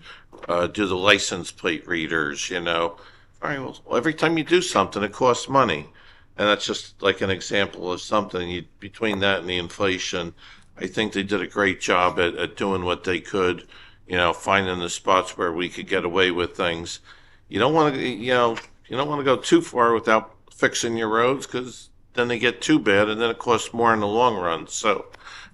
[SPEAKER 4] do the license plate readers, All right, well, every time you do something, it costs money. And that's just like an example of something. Between that and the inflation, I think they did a great job at doing what they could, finding the spots where we could get away with things. You don't want to go too far without fixing your roads, because then they get too bad and then it costs more in the long run. So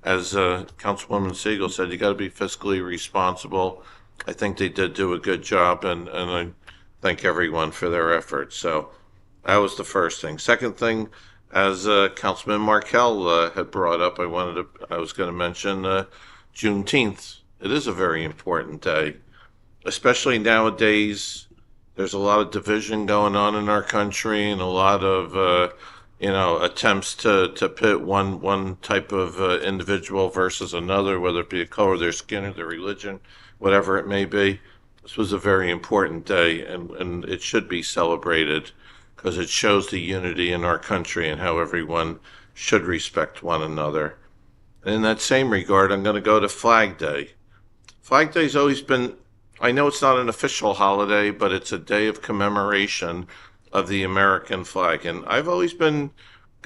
[SPEAKER 4] as Councilwoman Siegel said, you got to be fiscally responsible. I think they did do a good job, and I thank everyone for their efforts. So that was the first thing. Second thing, as Councilman Markell had brought up, I was going to mention Juneteenth. It is a very important day, especially nowadays. There's a lot of division going on in our country, and a lot of attempts to pit one type of individual versus another, whether it be the color of their skin or their religion, whatever it may be. This was a very important day, and it should be celebrated because it shows the unity in our country and how everyone should respect one another. And in that same regard, I'm going to go to Flag Day. Flag Day's always been, I know it's not an official holiday, but it's a day of commemoration of the American flag. And I've always been,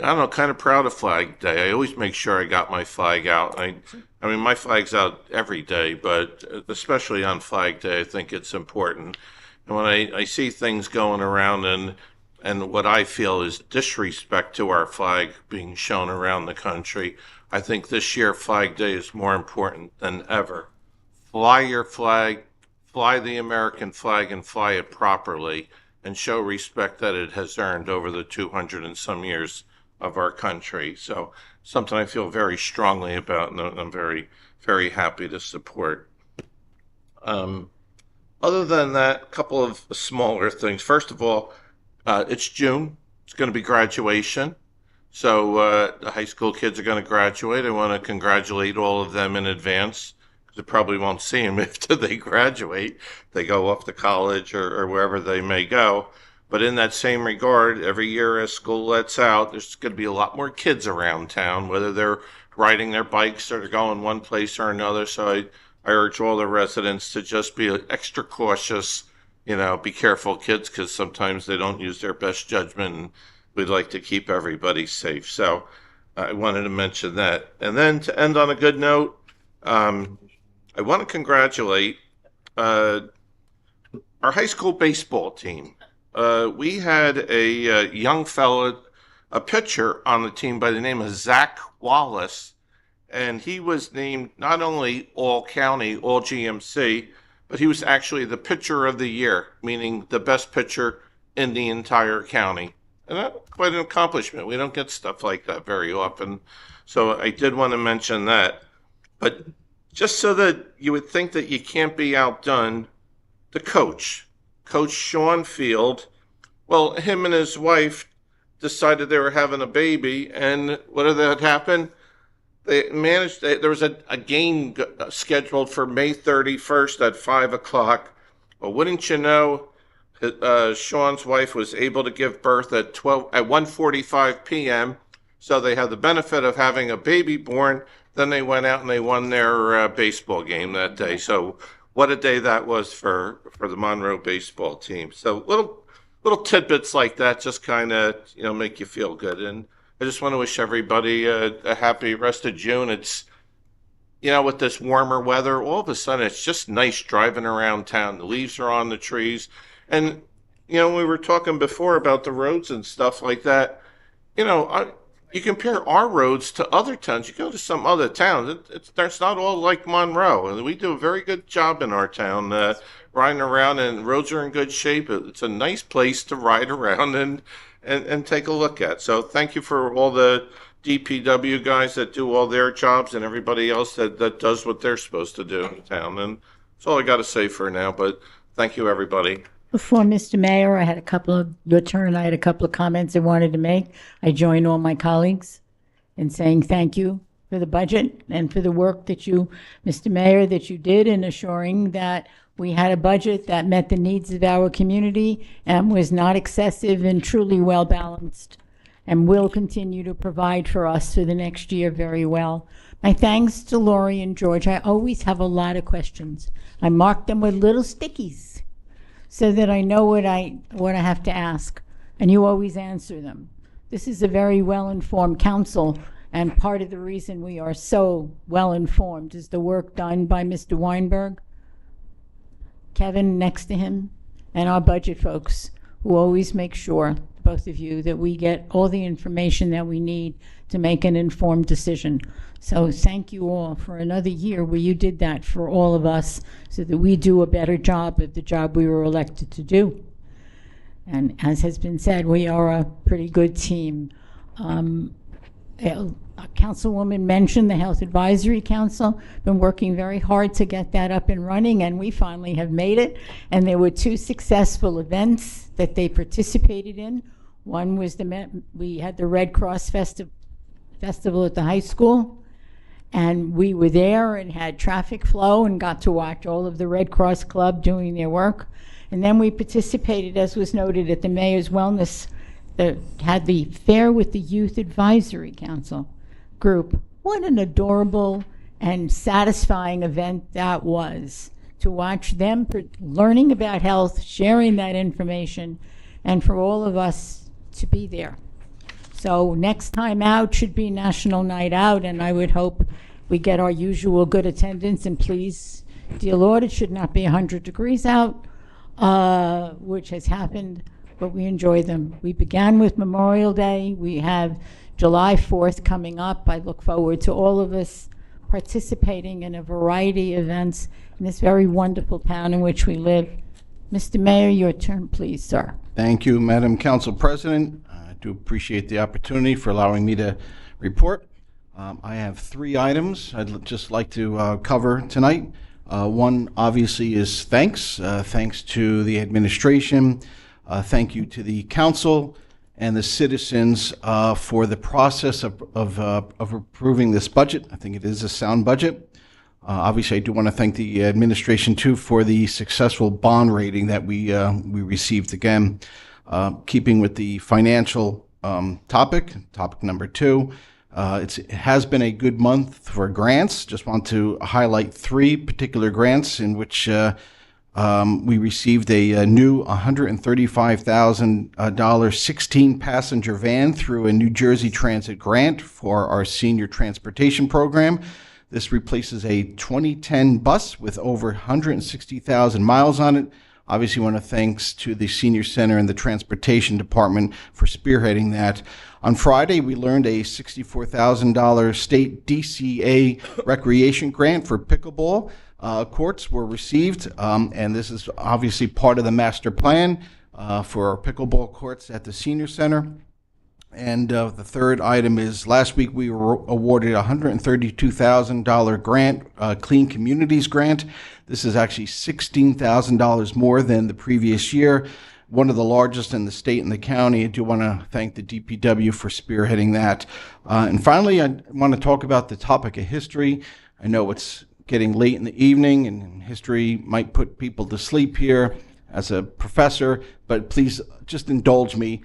[SPEAKER 4] I don't know, kind of proud of Flag Day. I always make sure I got my flag out. I mean, my flag's out every day, but especially on Flag Day, I think it's important. And when I see things going around and what I feel is disrespect to our flag being shown around the country, I think this year Flag Day is more important than ever. Fly your flag, fly the American flag, and fly it properly, and show respect that it has earned over the 200 and some years of our country. So something I feel very strongly about, and I'm very, very happy to support. Other than that, a couple of smaller things. First of all, it's June. It's going to be graduation. So the high school kids are going to graduate. I want to congratulate all of them in advance, because I probably won't see them after they graduate. They go off to college or wherever they may go. But in that same regard, every year as school lets out, there's going to be a lot more kids around town, whether they're riding their bikes or they're going one place or another. So I urge all the residents to just be extra cautious. Be careful, kids, because sometimes they don't use their best judgment, and we'd like to keep everybody safe. So I wanted to mention that. And then to end on a good note, I want to congratulate our high school baseball team. We had a young fella, a pitcher on the team by the name of Zach Wallace, and he was named not only All-County, All-GMC, but he was actually the pitcher of the year, meaning the best pitcher in the entire county. And that's quite an accomplishment. We don't get stuff like that very often. So I did want to mention that. But just so that you would think that you can't be outdone, the Coach Sean Field, well, him and his wife decided they were having a baby, and what did that happen? They managed, there was a game scheduled for May 31st at 5 o'clock. Well, wouldn't you know, Sean's wife was able to give birth at 1:45 p.m., so they had the benefit of having a baby born. Then they went out and they won their baseball game that day. So what a day that was for the Monroe baseball team. So little tidbits like that just kind of make you feel good. And I just want to wish everybody a happy rest of June. It's with this warmer weather, all of a sudden it's just nice driving around town. The leaves are on the trees, and we were talking before about the roads and stuff like that. You compare our roads to other towns. You go to some other towns, it's not all like Monroe. And we do a very good job in our town riding around, and roads are in good shape. It's a nice place to ride around and take a look at. So thank you for all the DPW guys that do all their jobs, and everybody else that does what they're supposed to do in town. And that's all I got to say for now, but thank you, everybody.
[SPEAKER 3] Before Mr. Mayor, I had a couple of comments I wanted to make. I join all my colleagues in saying thank you for the budget and for the work that you, Mr. Mayor, that you did in assuring that we had a budget that met the needs of our community and was not excessive and truly well balanced, and will continue to provide for us for the next year very well. My thanks to Lori and George. I always have a lot of questions. I mark them with little stickies so that I know what I have to ask, and you always answer them. This is a very well-informed council, and part of the reason we are so well-informed is the work done by Mr. Weinberg, Kevin next to him, and our budget folks, who always make sure both of you, that we get all the information that we need to make an informed decision. So thank you all for another year where you did that for all of us so that we do a better job of the job we were elected to do. And as has been said, we are a pretty good team. Councilwoman mentioned the Health Advisory Council. Been working very hard to get that up and running, and we finally have made it. And there were 2 successful events that they participated in. One was we had the Red Cross Festival at the high school, and we were there and had traffic flow and got to watch all of the Red Cross Club doing their work. And then we participated, as was noted, at the Mayor's Wellness, that had the Fair with the Youth Advisory Council group. What an adorable and satisfying event that was, to watch them learning about health, sharing that information, and for all of us to be there. So next time out should be National Night Out, and I would hope we get our usual good attendance. And please, dear Lord, it should not be 100 degrees out, which has happened, but we enjoy them. We began with Memorial Day. We have July 4th coming up. I look forward to all of us participating in a variety of events in this very wonderful town in which we live. Mr. Mayor, your turn, please, sir.
[SPEAKER 1] Thank you, Madam Council President. I do appreciate the opportunity for allowing me to report. I have 3 items I'd just like to cover tonight. One, obviously, is thanks. Thanks to the administration. Thank you to the council and the citizens for the process of approving this budget. I think it is a sound budget. Obviously, I do want to thank the administration, too, for the successful bond rating that we received again. Keeping with the financial topic number 2, it has been a good month for grants. Just want to highlight 3 particular grants in which we received a new $135,000 16-passenger van through a New Jersey Transit grant for our senior transportation program. This replaces a 2010 bus with over 160,000 miles on it. Obviously, want to thanks to the Senior Center and the Transportation Department for spearheading that. On Friday, we learned a $64,000 state DCA recreation grant for pickleball. Courts were received, and this is obviously part of the master plan for our pickleball courts at the Senior Center. And the third item is last week we were awarded a $132,000 grant, Clean Communities grant. This is actually $16,000 more than the previous year, one of the largest in the state and the county. I do want to thank the DPW for spearheading that. And finally, I want to talk about the topic of history. I know it's getting late in the evening, and history might put people to sleep here as a professor, but please just indulge me.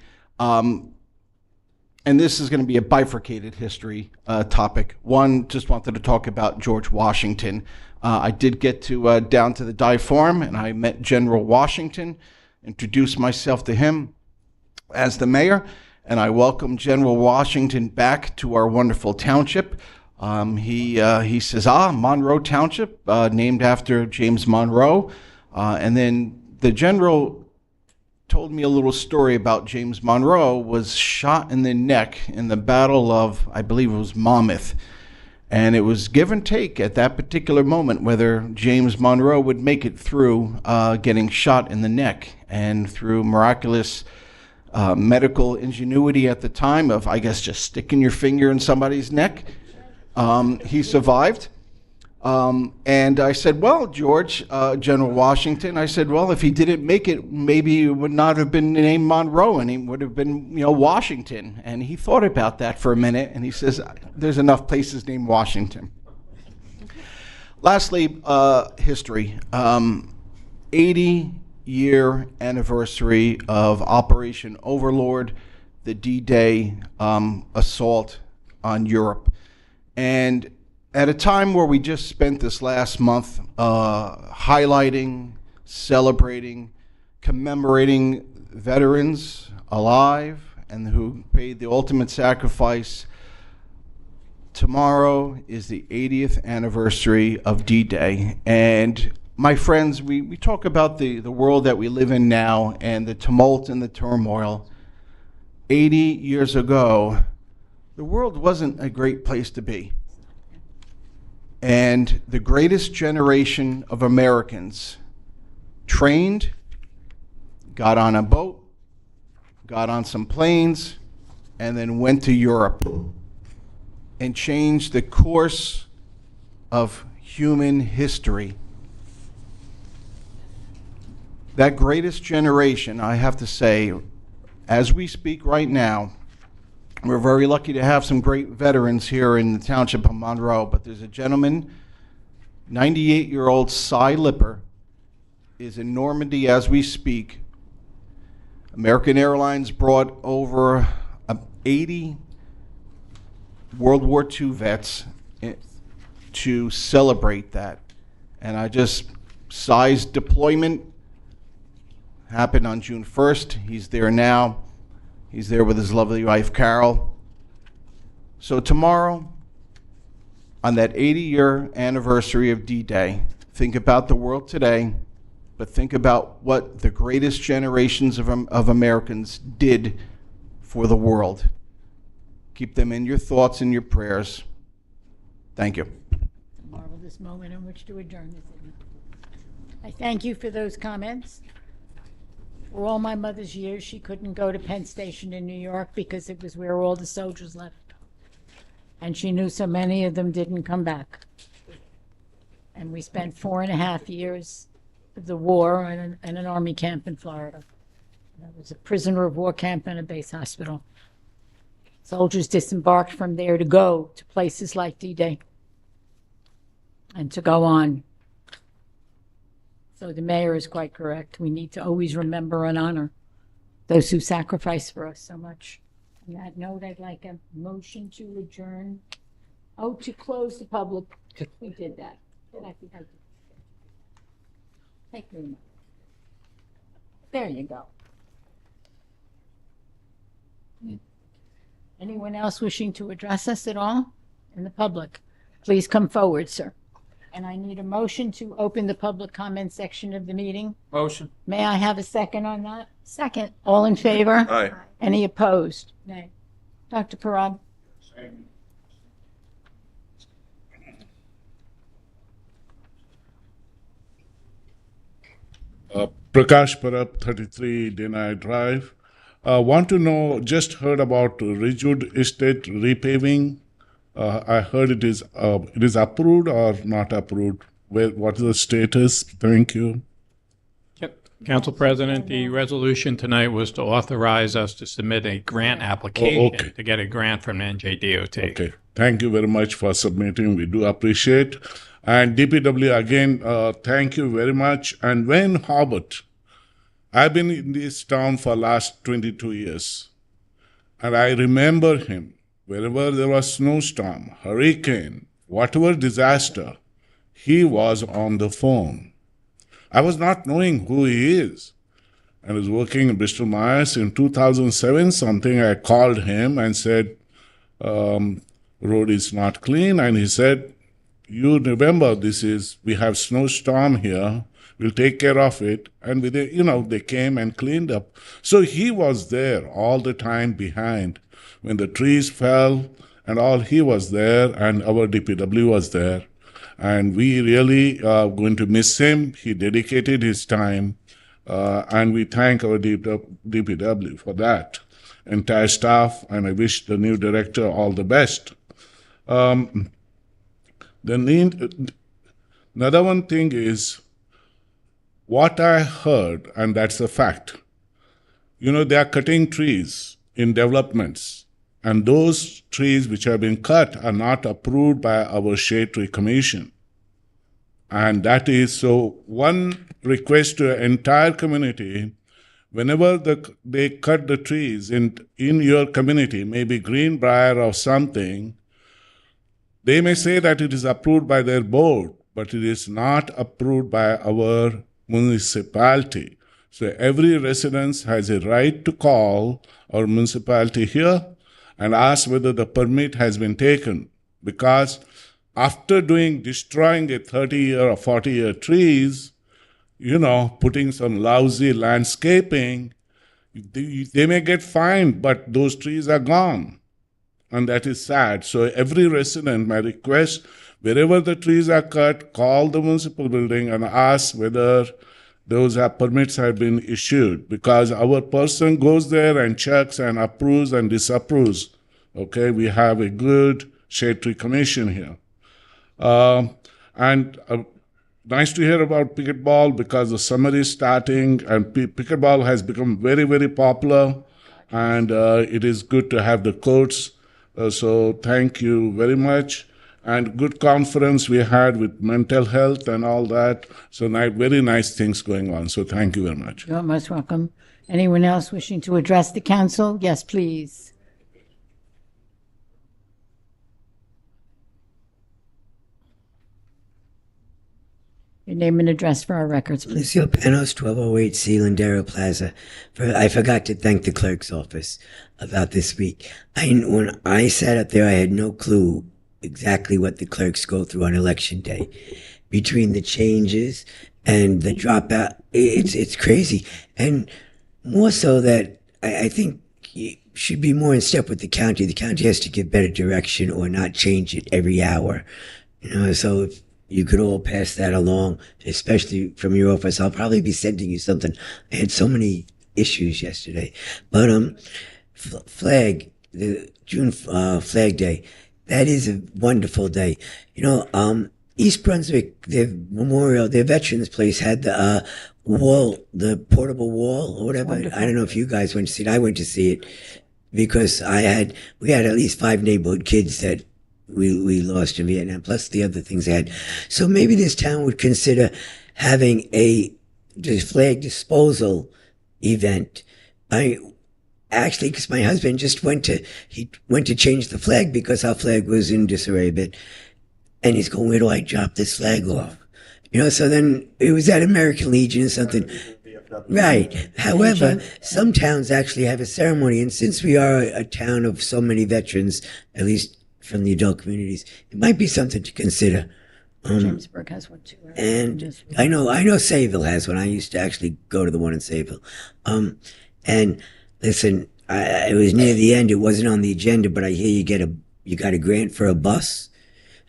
[SPEAKER 1] And this is going to be a bifurcated history topic. One, just wanted to talk about George Washington. I did get to down to the Dye Farm, and I met General Washington, introduced myself to him as the mayor, and I welcomed General Washington back to our wonderful township. He says, Monroe Township, named after James Monroe. And then the general told me a little story about James Monroe was shot in the neck in the Battle of, I believe it was Monmouth. And it was give and take at that particular moment whether James Monroe would make it through getting shot in the neck. And through miraculous medical ingenuity at the time of, I guess, just sticking your finger in somebody's neck, he survived. And I said, well, George, General Washington, I said, well, if he didn't make it, maybe it would not have been named Monroe, and he would have been, Washington. And he thought about that for a minute, and he says, there's enough places named Washington. Lastly, history. 80-year anniversary of Operation Overlord, the D-Day assault on Europe. And at a time where we just spent this last month highlighting, celebrating, commemorating veterans alive and who paid the ultimate sacrifice, tomorrow is the 80th anniversary of D-Day. And my friends, we talk about the world that we live in now and the tumult and the turmoil. 80 years ago, the world wasn't a great place to be. And the greatest generation of Americans trained, got on a boat, got on some planes, and then went to Europe and changed the course of human history. That greatest generation, I have to say, as we speak right now, we're very lucky to have some great veterans here in the township of Monroe, but there's a gentleman, 98-year-old Cy Lipper, is in Normandy as we speak. American Airlines brought over 80 World War II vets to celebrate that. And Cy's deployment happened on June 1st. He's there now. He's there with his lovely wife, Carol. So tomorrow, on that 80-year anniversary of D-Day, think about the world today, but think about what the greatest generations of Americans did for the world. Keep them in your thoughts and your prayers. Thank you.
[SPEAKER 3] A marvelous moment in which to adjourn this evening. I thank you for those comments. For all my mother's years, she couldn't go to Penn Station in New York because it was where all the soldiers left. And she knew so many of them didn't come back. And we spent 4.5 years of the war in an army camp in Florida. It was a prisoner of war camp and a base hospital. Soldiers disembarked from there to go to places like D-Day and to go on. So the mayor is quite correct. We need to always remember and honor those who sacrificed for us so much. On that note, I'd like a motion to adjourn. Oh, to close the public. We did that. Take me a moment. There you go. Anyone else wishing to address us at all in the public? Please come forward, sir. And I need a motion to open the public comment section of the meeting.
[SPEAKER 5] Motion.
[SPEAKER 3] May I have a second on that?
[SPEAKER 7] Second.
[SPEAKER 3] All in favor?
[SPEAKER 4] Aye.
[SPEAKER 3] Any opposed? Nay. Dr. Parab?
[SPEAKER 13] Prakash Parab, 33 Denai Drive. Want to know, just heard about Ridgewood Estate repaving. I heard it is approved or not approved. What is the status? Thank you.
[SPEAKER 14] Yep. Council President, the resolution tonight was to authorize us to submit a grant application to get a grant from NJDOT.
[SPEAKER 13] Okay. Thank you very much for submitting. We do appreciate. And DPW, again, thank you very much. And Wayne Hobart, I've been in this town for last 22 years. And I remember him. Wherever there was snowstorm, hurricane, whatever disaster, he was on the phone. I was not knowing who he is. I was working in Bristol Myers in 2007, something. I called him and said, road is not clean. And he said, you remember we have snowstorm here. We'll take care of it. And they came and cleaned up. So he was there all the time behind. When the trees fell and all, he was there, and our DPW was there. And we really are going to miss him. He dedicated his time, and we thank our DPW for that, entire staff, and I wish the new director all the best. Another one thing is, what I heard, and that's a fact, they are cutting trees in developments. And those trees which have been cut are not approved by our Shade Tree Commission. And that is, so one request to the entire community, whenever they cut the trees in your community, maybe Greenbrier or something, they may say that it is approved by their board, but it is not approved by our municipality. So every resident has a right to call our municipality here and ask whether the permit has been taken. Because after destroying a 30-year or 40-year trees, putting some lousy landscaping, They may get fined, but those trees are gone. And that is sad. So every resident, my request, wherever the trees are cut, call the municipal building and ask whether those permits have been issued, because our person goes there and checks and approves and disapproves. Okay, we have a good shade tree commission here. And nice to hear about pickleball, because the summer is starting and pickleball has become very, very popular, and it is good to have the courts. So thank you very much. And good conference we had with mental health and all that. So very nice things going on. So thank you very much.
[SPEAKER 3] You're most welcome. Anyone else wishing to address the council? Yes, please. Your name and address for our records, please.
[SPEAKER 10] Lucio Panos, 1208 C. Lindero Plaza. I forgot to thank the clerk's office about this week. When I sat up there, I had no clue exactly what the clerks go through on election day. Between the changes and the dropout, it's crazy. And more so that I think you should be more in step with the county. The county has to give better direction or not change it every hour. So if you could all pass that along, especially from your office. I'll probably be sending you something. I had so many issues yesterday. But the June Flag Day, that is a wonderful day. East Brunswick, their Veterans Place had the wall, the portable wall or whatever. I don't know if you guys went to see it. I went to see it because we had at least 5 neighborhood kids that we lost in Vietnam, plus the other things they had. So maybe this town would consider having a flag disposal event. Actually, because my husband just went to change the flag because our flag was in disarray a bit. And he's going, where do I drop this flag off? So then it was at American Legion or something. Right. However, some towns actually have a ceremony. And since we are a town of so many veterans, at least from the adult communities, it might be something to consider.
[SPEAKER 3] Jamesburg has one too. Right?
[SPEAKER 10] And I know Sayville has one. I used to actually go to the one in Sayville. And listen, it was near the end. It wasn't on the agenda, but I hear you got a grant for a bus,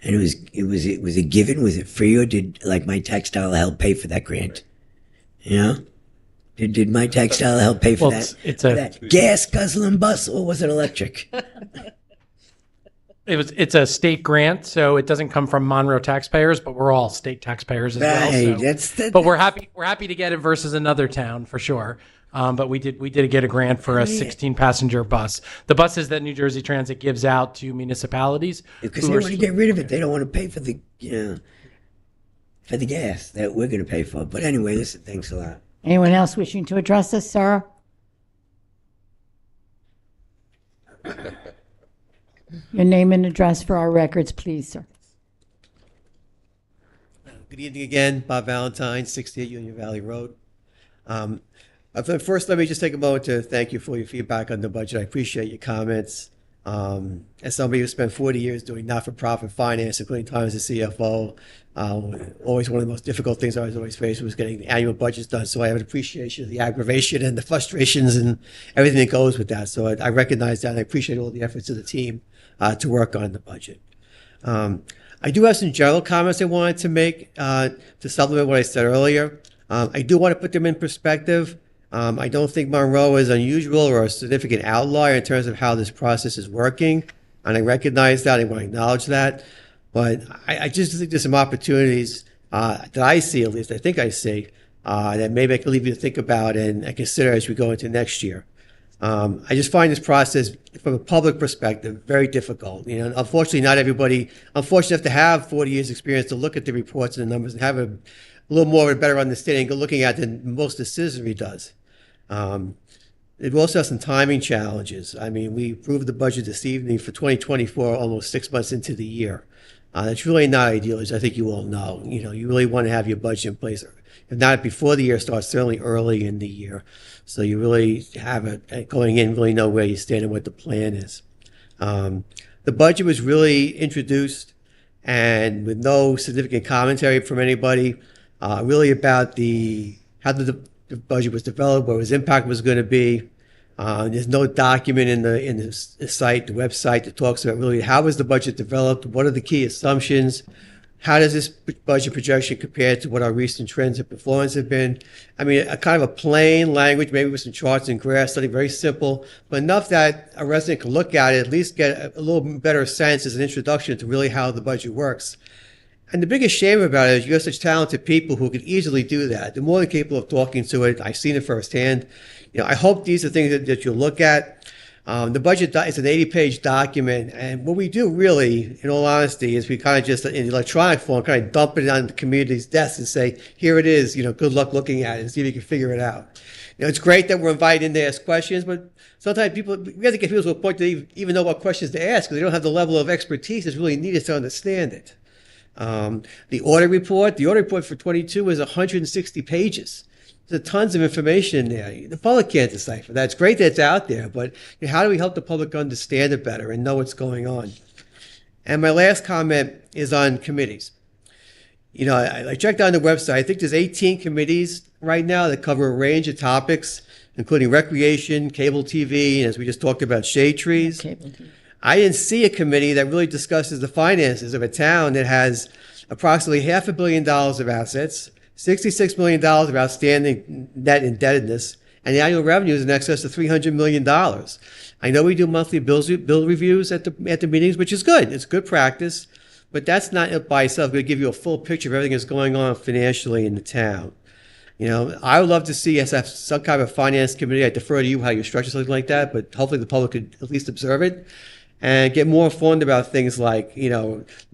[SPEAKER 10] and it was a given. Was it free, or did my textile help pay for that grant? Did my textile help pay for that?
[SPEAKER 11] It's
[SPEAKER 10] that gas guzzling bus, or was it electric?
[SPEAKER 11] It's a state grant, so it doesn't come from Monroe taxpayers, but we're all state taxpayers as well. So. But we're happy to get it versus another town for sure. But we did get a grant for a 16-passenger bus. The buses that New Jersey Transit gives out to municipalities.
[SPEAKER 10] Because they want to get rid of it. They don't want to pay for the gas that we're going to pay for. But anyway, listen, thanks a lot.
[SPEAKER 3] Anyone else wishing to address us, sir? Your name and address for our records, please, sir.
[SPEAKER 9] Good evening again. Bob Valentine, 68 Union Valley Road. First, let me just take a moment to thank you for your feedback on the budget. I appreciate your comments. As somebody who spent 40 years doing not-for-profit finance, including time as a CFO, always one of the most difficult things I was always faced was getting the annual budgets done. So I have an appreciation of the aggravation and the frustrations and everything that goes with that. So I recognize that, and I appreciate all the efforts of the team to work on the budget. I do have some general comments I wanted to make to supplement what I said earlier. I do want to put them in perspective. I don't think Monroe is unusual or a significant outlier in terms of how this process is working. And I recognize that. I want to acknowledge that. But I just think there's some opportunities that I see, at least I think I see, that maybe I can leave you to think about and consider as we go into next year. I just find this process, from a public perspective, very difficult. Unfortunately, not everybody, unfortunate enough to have 40 years experience to look at the reports and the numbers and have a little more of a better understanding looking at than most of the citizenry does. It also has some timing challenges. I mean, we approved the budget this evening for 2024, almost 6 months into the year. That's really not ideal, as I think you all know. You really want to have your budget in place, if not before the year starts, certainly early in the year. So you really have it going in, really know where you stand and what the plan is. The budget was really introduced and with no significant commentary from anybody, really about how the the budget was developed, what its impact was going to be. There's no document in the site, the website, that talks about really how was the budget developed, what are the key assumptions, how does this budget projection compare to what our recent trends and performance have been. I mean, a kind of a plain language, maybe with some charts and graphs, something very simple, but enough that a resident can look at it, at least get a little better sense as an introduction to really how the budget works. And the biggest shame about it is you have such talented people who could easily do that. They're more than capable of talking to it. I've seen it firsthand. I hope these are things that you'll look at. The budget is an 80-page document, and what we do really, in all honesty, is we kind of just, in electronic form, kind of dump it on the community's desk and say, here it is, good luck looking at it and see if you can figure it out. It's great that we're invited in to ask questions, but sometimes we have to get people to a point to even know what questions to ask because they don't have the level of expertise that's really needed to understand it. The audit report for 22 is 160 pages. There's tons of information in there. The public can't decipher that. It's great that it's out there, but how do we help the public understand it better and know what's going on? And my last comment is on committees. I checked on the website. I think there's 18 committees right now that cover a range of topics, including recreation, cable TV, and as we just talked about, shade trees. I didn't see a committee that really discusses the finances of a town that has approximately $500 million of assets, $66 million of outstanding net indebtedness, and the annual revenue is in excess of $300 million. I know we do monthly bill reviews at the meetings, which is good. It's good practice, but that's not by itself going to give you a full picture of everything that's going on financially in the town. I would love to see us have some kind of finance committee. I defer to you how you structure something like that, but hopefully the public could at least observe it and get more informed about things like,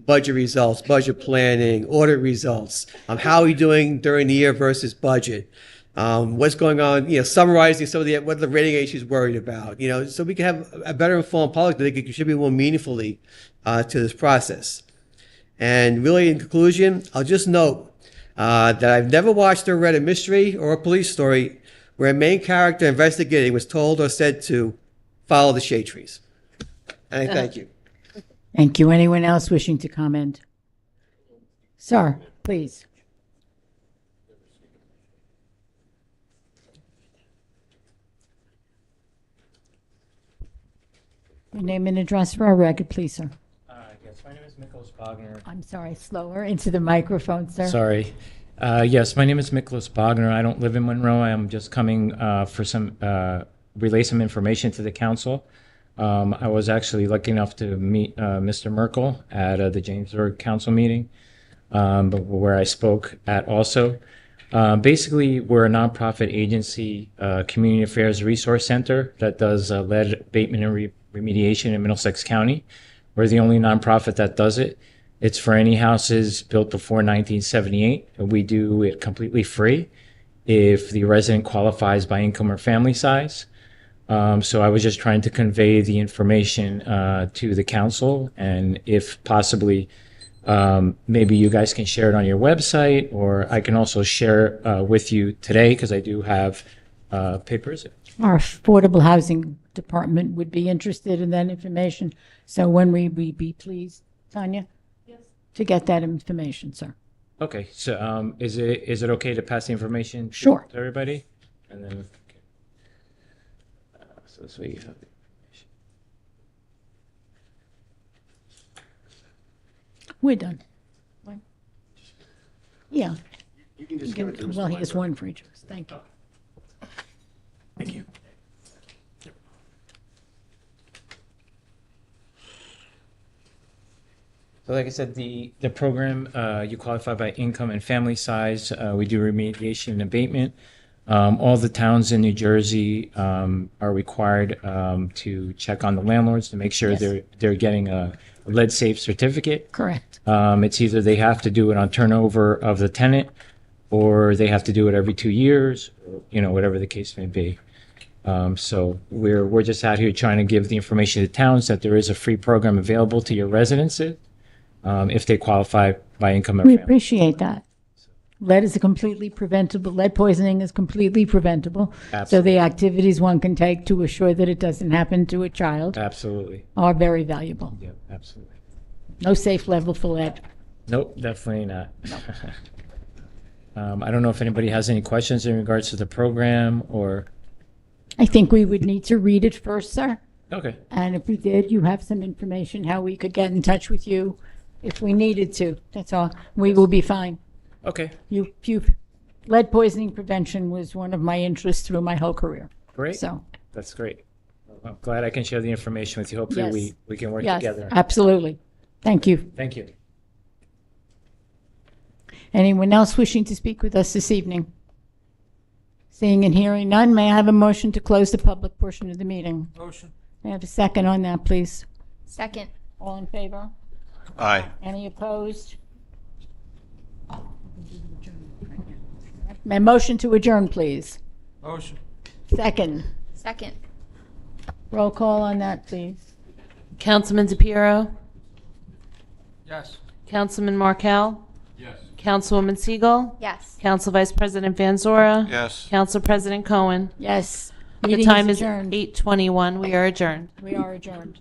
[SPEAKER 9] budget results, budget planning, audit results, how are we doing during the year versus budget, what's going on, summarizing some of what the rating agency is worried about, so we can have a better informed public that they can contribute more meaningfully to this process. And really, in conclusion, I'll just note that I've never watched or read a mystery or a police story where a main character investigating was told or said to follow the shade trees. And I thank you.
[SPEAKER 3] Thank you. Anyone else wishing to comment? Sir, please. Your name and address for our record, please, sir.
[SPEAKER 15] Yes, my name is Miklos Bogner.
[SPEAKER 3] I'm sorry, slower into the microphone, sir.
[SPEAKER 15] Sorry. Yes, my name is Miklos Bogner. I don't live in Monroe. I am just coming for relay some information to the council. I was actually lucky enough to meet Mr. Merkel at the Jamesburg Council meeting, but where I spoke at also. Basically, we're a nonprofit agency, community affairs resource center that does lead abatement and remediation in Middlesex County. We're the only nonprofit that does it. It's for any houses built before 1978. We do it completely free if the resident qualifies by income or family size. So I was just trying to convey the information to the council, and if possibly, maybe you guys can share it on your website, or I can also share with you today because I do have papers.
[SPEAKER 3] Our Affordable Housing Department would be interested in that information. So when we be pleased, Tanya? Yes. To get that information, sir.
[SPEAKER 15] Okay, so is it okay to pass the information
[SPEAKER 3] Sure.
[SPEAKER 15] to everybody? And then, so this way you have it.
[SPEAKER 3] We're done. Yeah.
[SPEAKER 9] You can just give it to Mr.
[SPEAKER 3] Well, he has
[SPEAKER 9] Weinberg.
[SPEAKER 3] one for each of us. Thank you.
[SPEAKER 15] Thank you. So like I said, the program, you qualify by income and family size. We do remediation and abatement. All the towns in New Jersey are required to check on the landlords to make sure
[SPEAKER 3] Yes.
[SPEAKER 15] they're getting a lead safe certificate.
[SPEAKER 3] Correct.
[SPEAKER 15] It's either they have to do it on turnover of the tenant, or they have to do it every 2 years, or, whatever the case may be. So we're just out here trying to give the information to towns that there is a free program available to your residences if they qualify by income or
[SPEAKER 3] We
[SPEAKER 15] family.
[SPEAKER 3] appreciate that. Lead is completely preventable. Lead poisoning is completely preventable. So
[SPEAKER 15] Absolutely.
[SPEAKER 3] the activities one can take to assure that it doesn't happen to a child
[SPEAKER 15] Absolutely.
[SPEAKER 3] are very valuable.
[SPEAKER 15] Yeah, absolutely.
[SPEAKER 3] No safe level for lead.
[SPEAKER 15] Nope, definitely not. I don't know if anybody has any questions in regards to the program or.
[SPEAKER 3] I think we would need to read it first, sir.
[SPEAKER 15] Okay.
[SPEAKER 3] And if we did, you have some information how we could get in touch with you if we needed to. That's all. We will be fine.
[SPEAKER 15] Okay.
[SPEAKER 3] Lead poisoning prevention was one of my interests through my whole career.
[SPEAKER 15] Great.
[SPEAKER 3] So,
[SPEAKER 15] That's great. I'm glad I can share the information with you. Hopefully
[SPEAKER 3] yes.
[SPEAKER 15] we can work
[SPEAKER 3] Yes,
[SPEAKER 15] together.
[SPEAKER 3] absolutely. Thank you.
[SPEAKER 15] Thank you.
[SPEAKER 3] Anyone else wishing to speak with us this evening? Seeing and hearing none, may I have a motion to close the public portion of the meeting?
[SPEAKER 5] Motion.
[SPEAKER 3] May I have a second on that, please?
[SPEAKER 7] Second.
[SPEAKER 3] All in favor?
[SPEAKER 4] Aye.
[SPEAKER 3] Any opposed? May I motion to adjourn, please?
[SPEAKER 5] Motion.
[SPEAKER 3] Second.
[SPEAKER 7] Second.
[SPEAKER 3] Roll call on that, please.
[SPEAKER 8] Councilman DePiero,
[SPEAKER 5] Yes.
[SPEAKER 8] Councilman Markel,
[SPEAKER 6] Yes.
[SPEAKER 8] Councilwoman Siegel,
[SPEAKER 7] Yes.
[SPEAKER 8] Council Vice President Van Zora,
[SPEAKER 4] Yes.
[SPEAKER 8] Council President Cohen.
[SPEAKER 3] Yes.
[SPEAKER 8] The
[SPEAKER 3] Meeting
[SPEAKER 8] time is
[SPEAKER 3] adjourned.
[SPEAKER 8] 8:21. We are adjourned.
[SPEAKER 3] We are adjourned.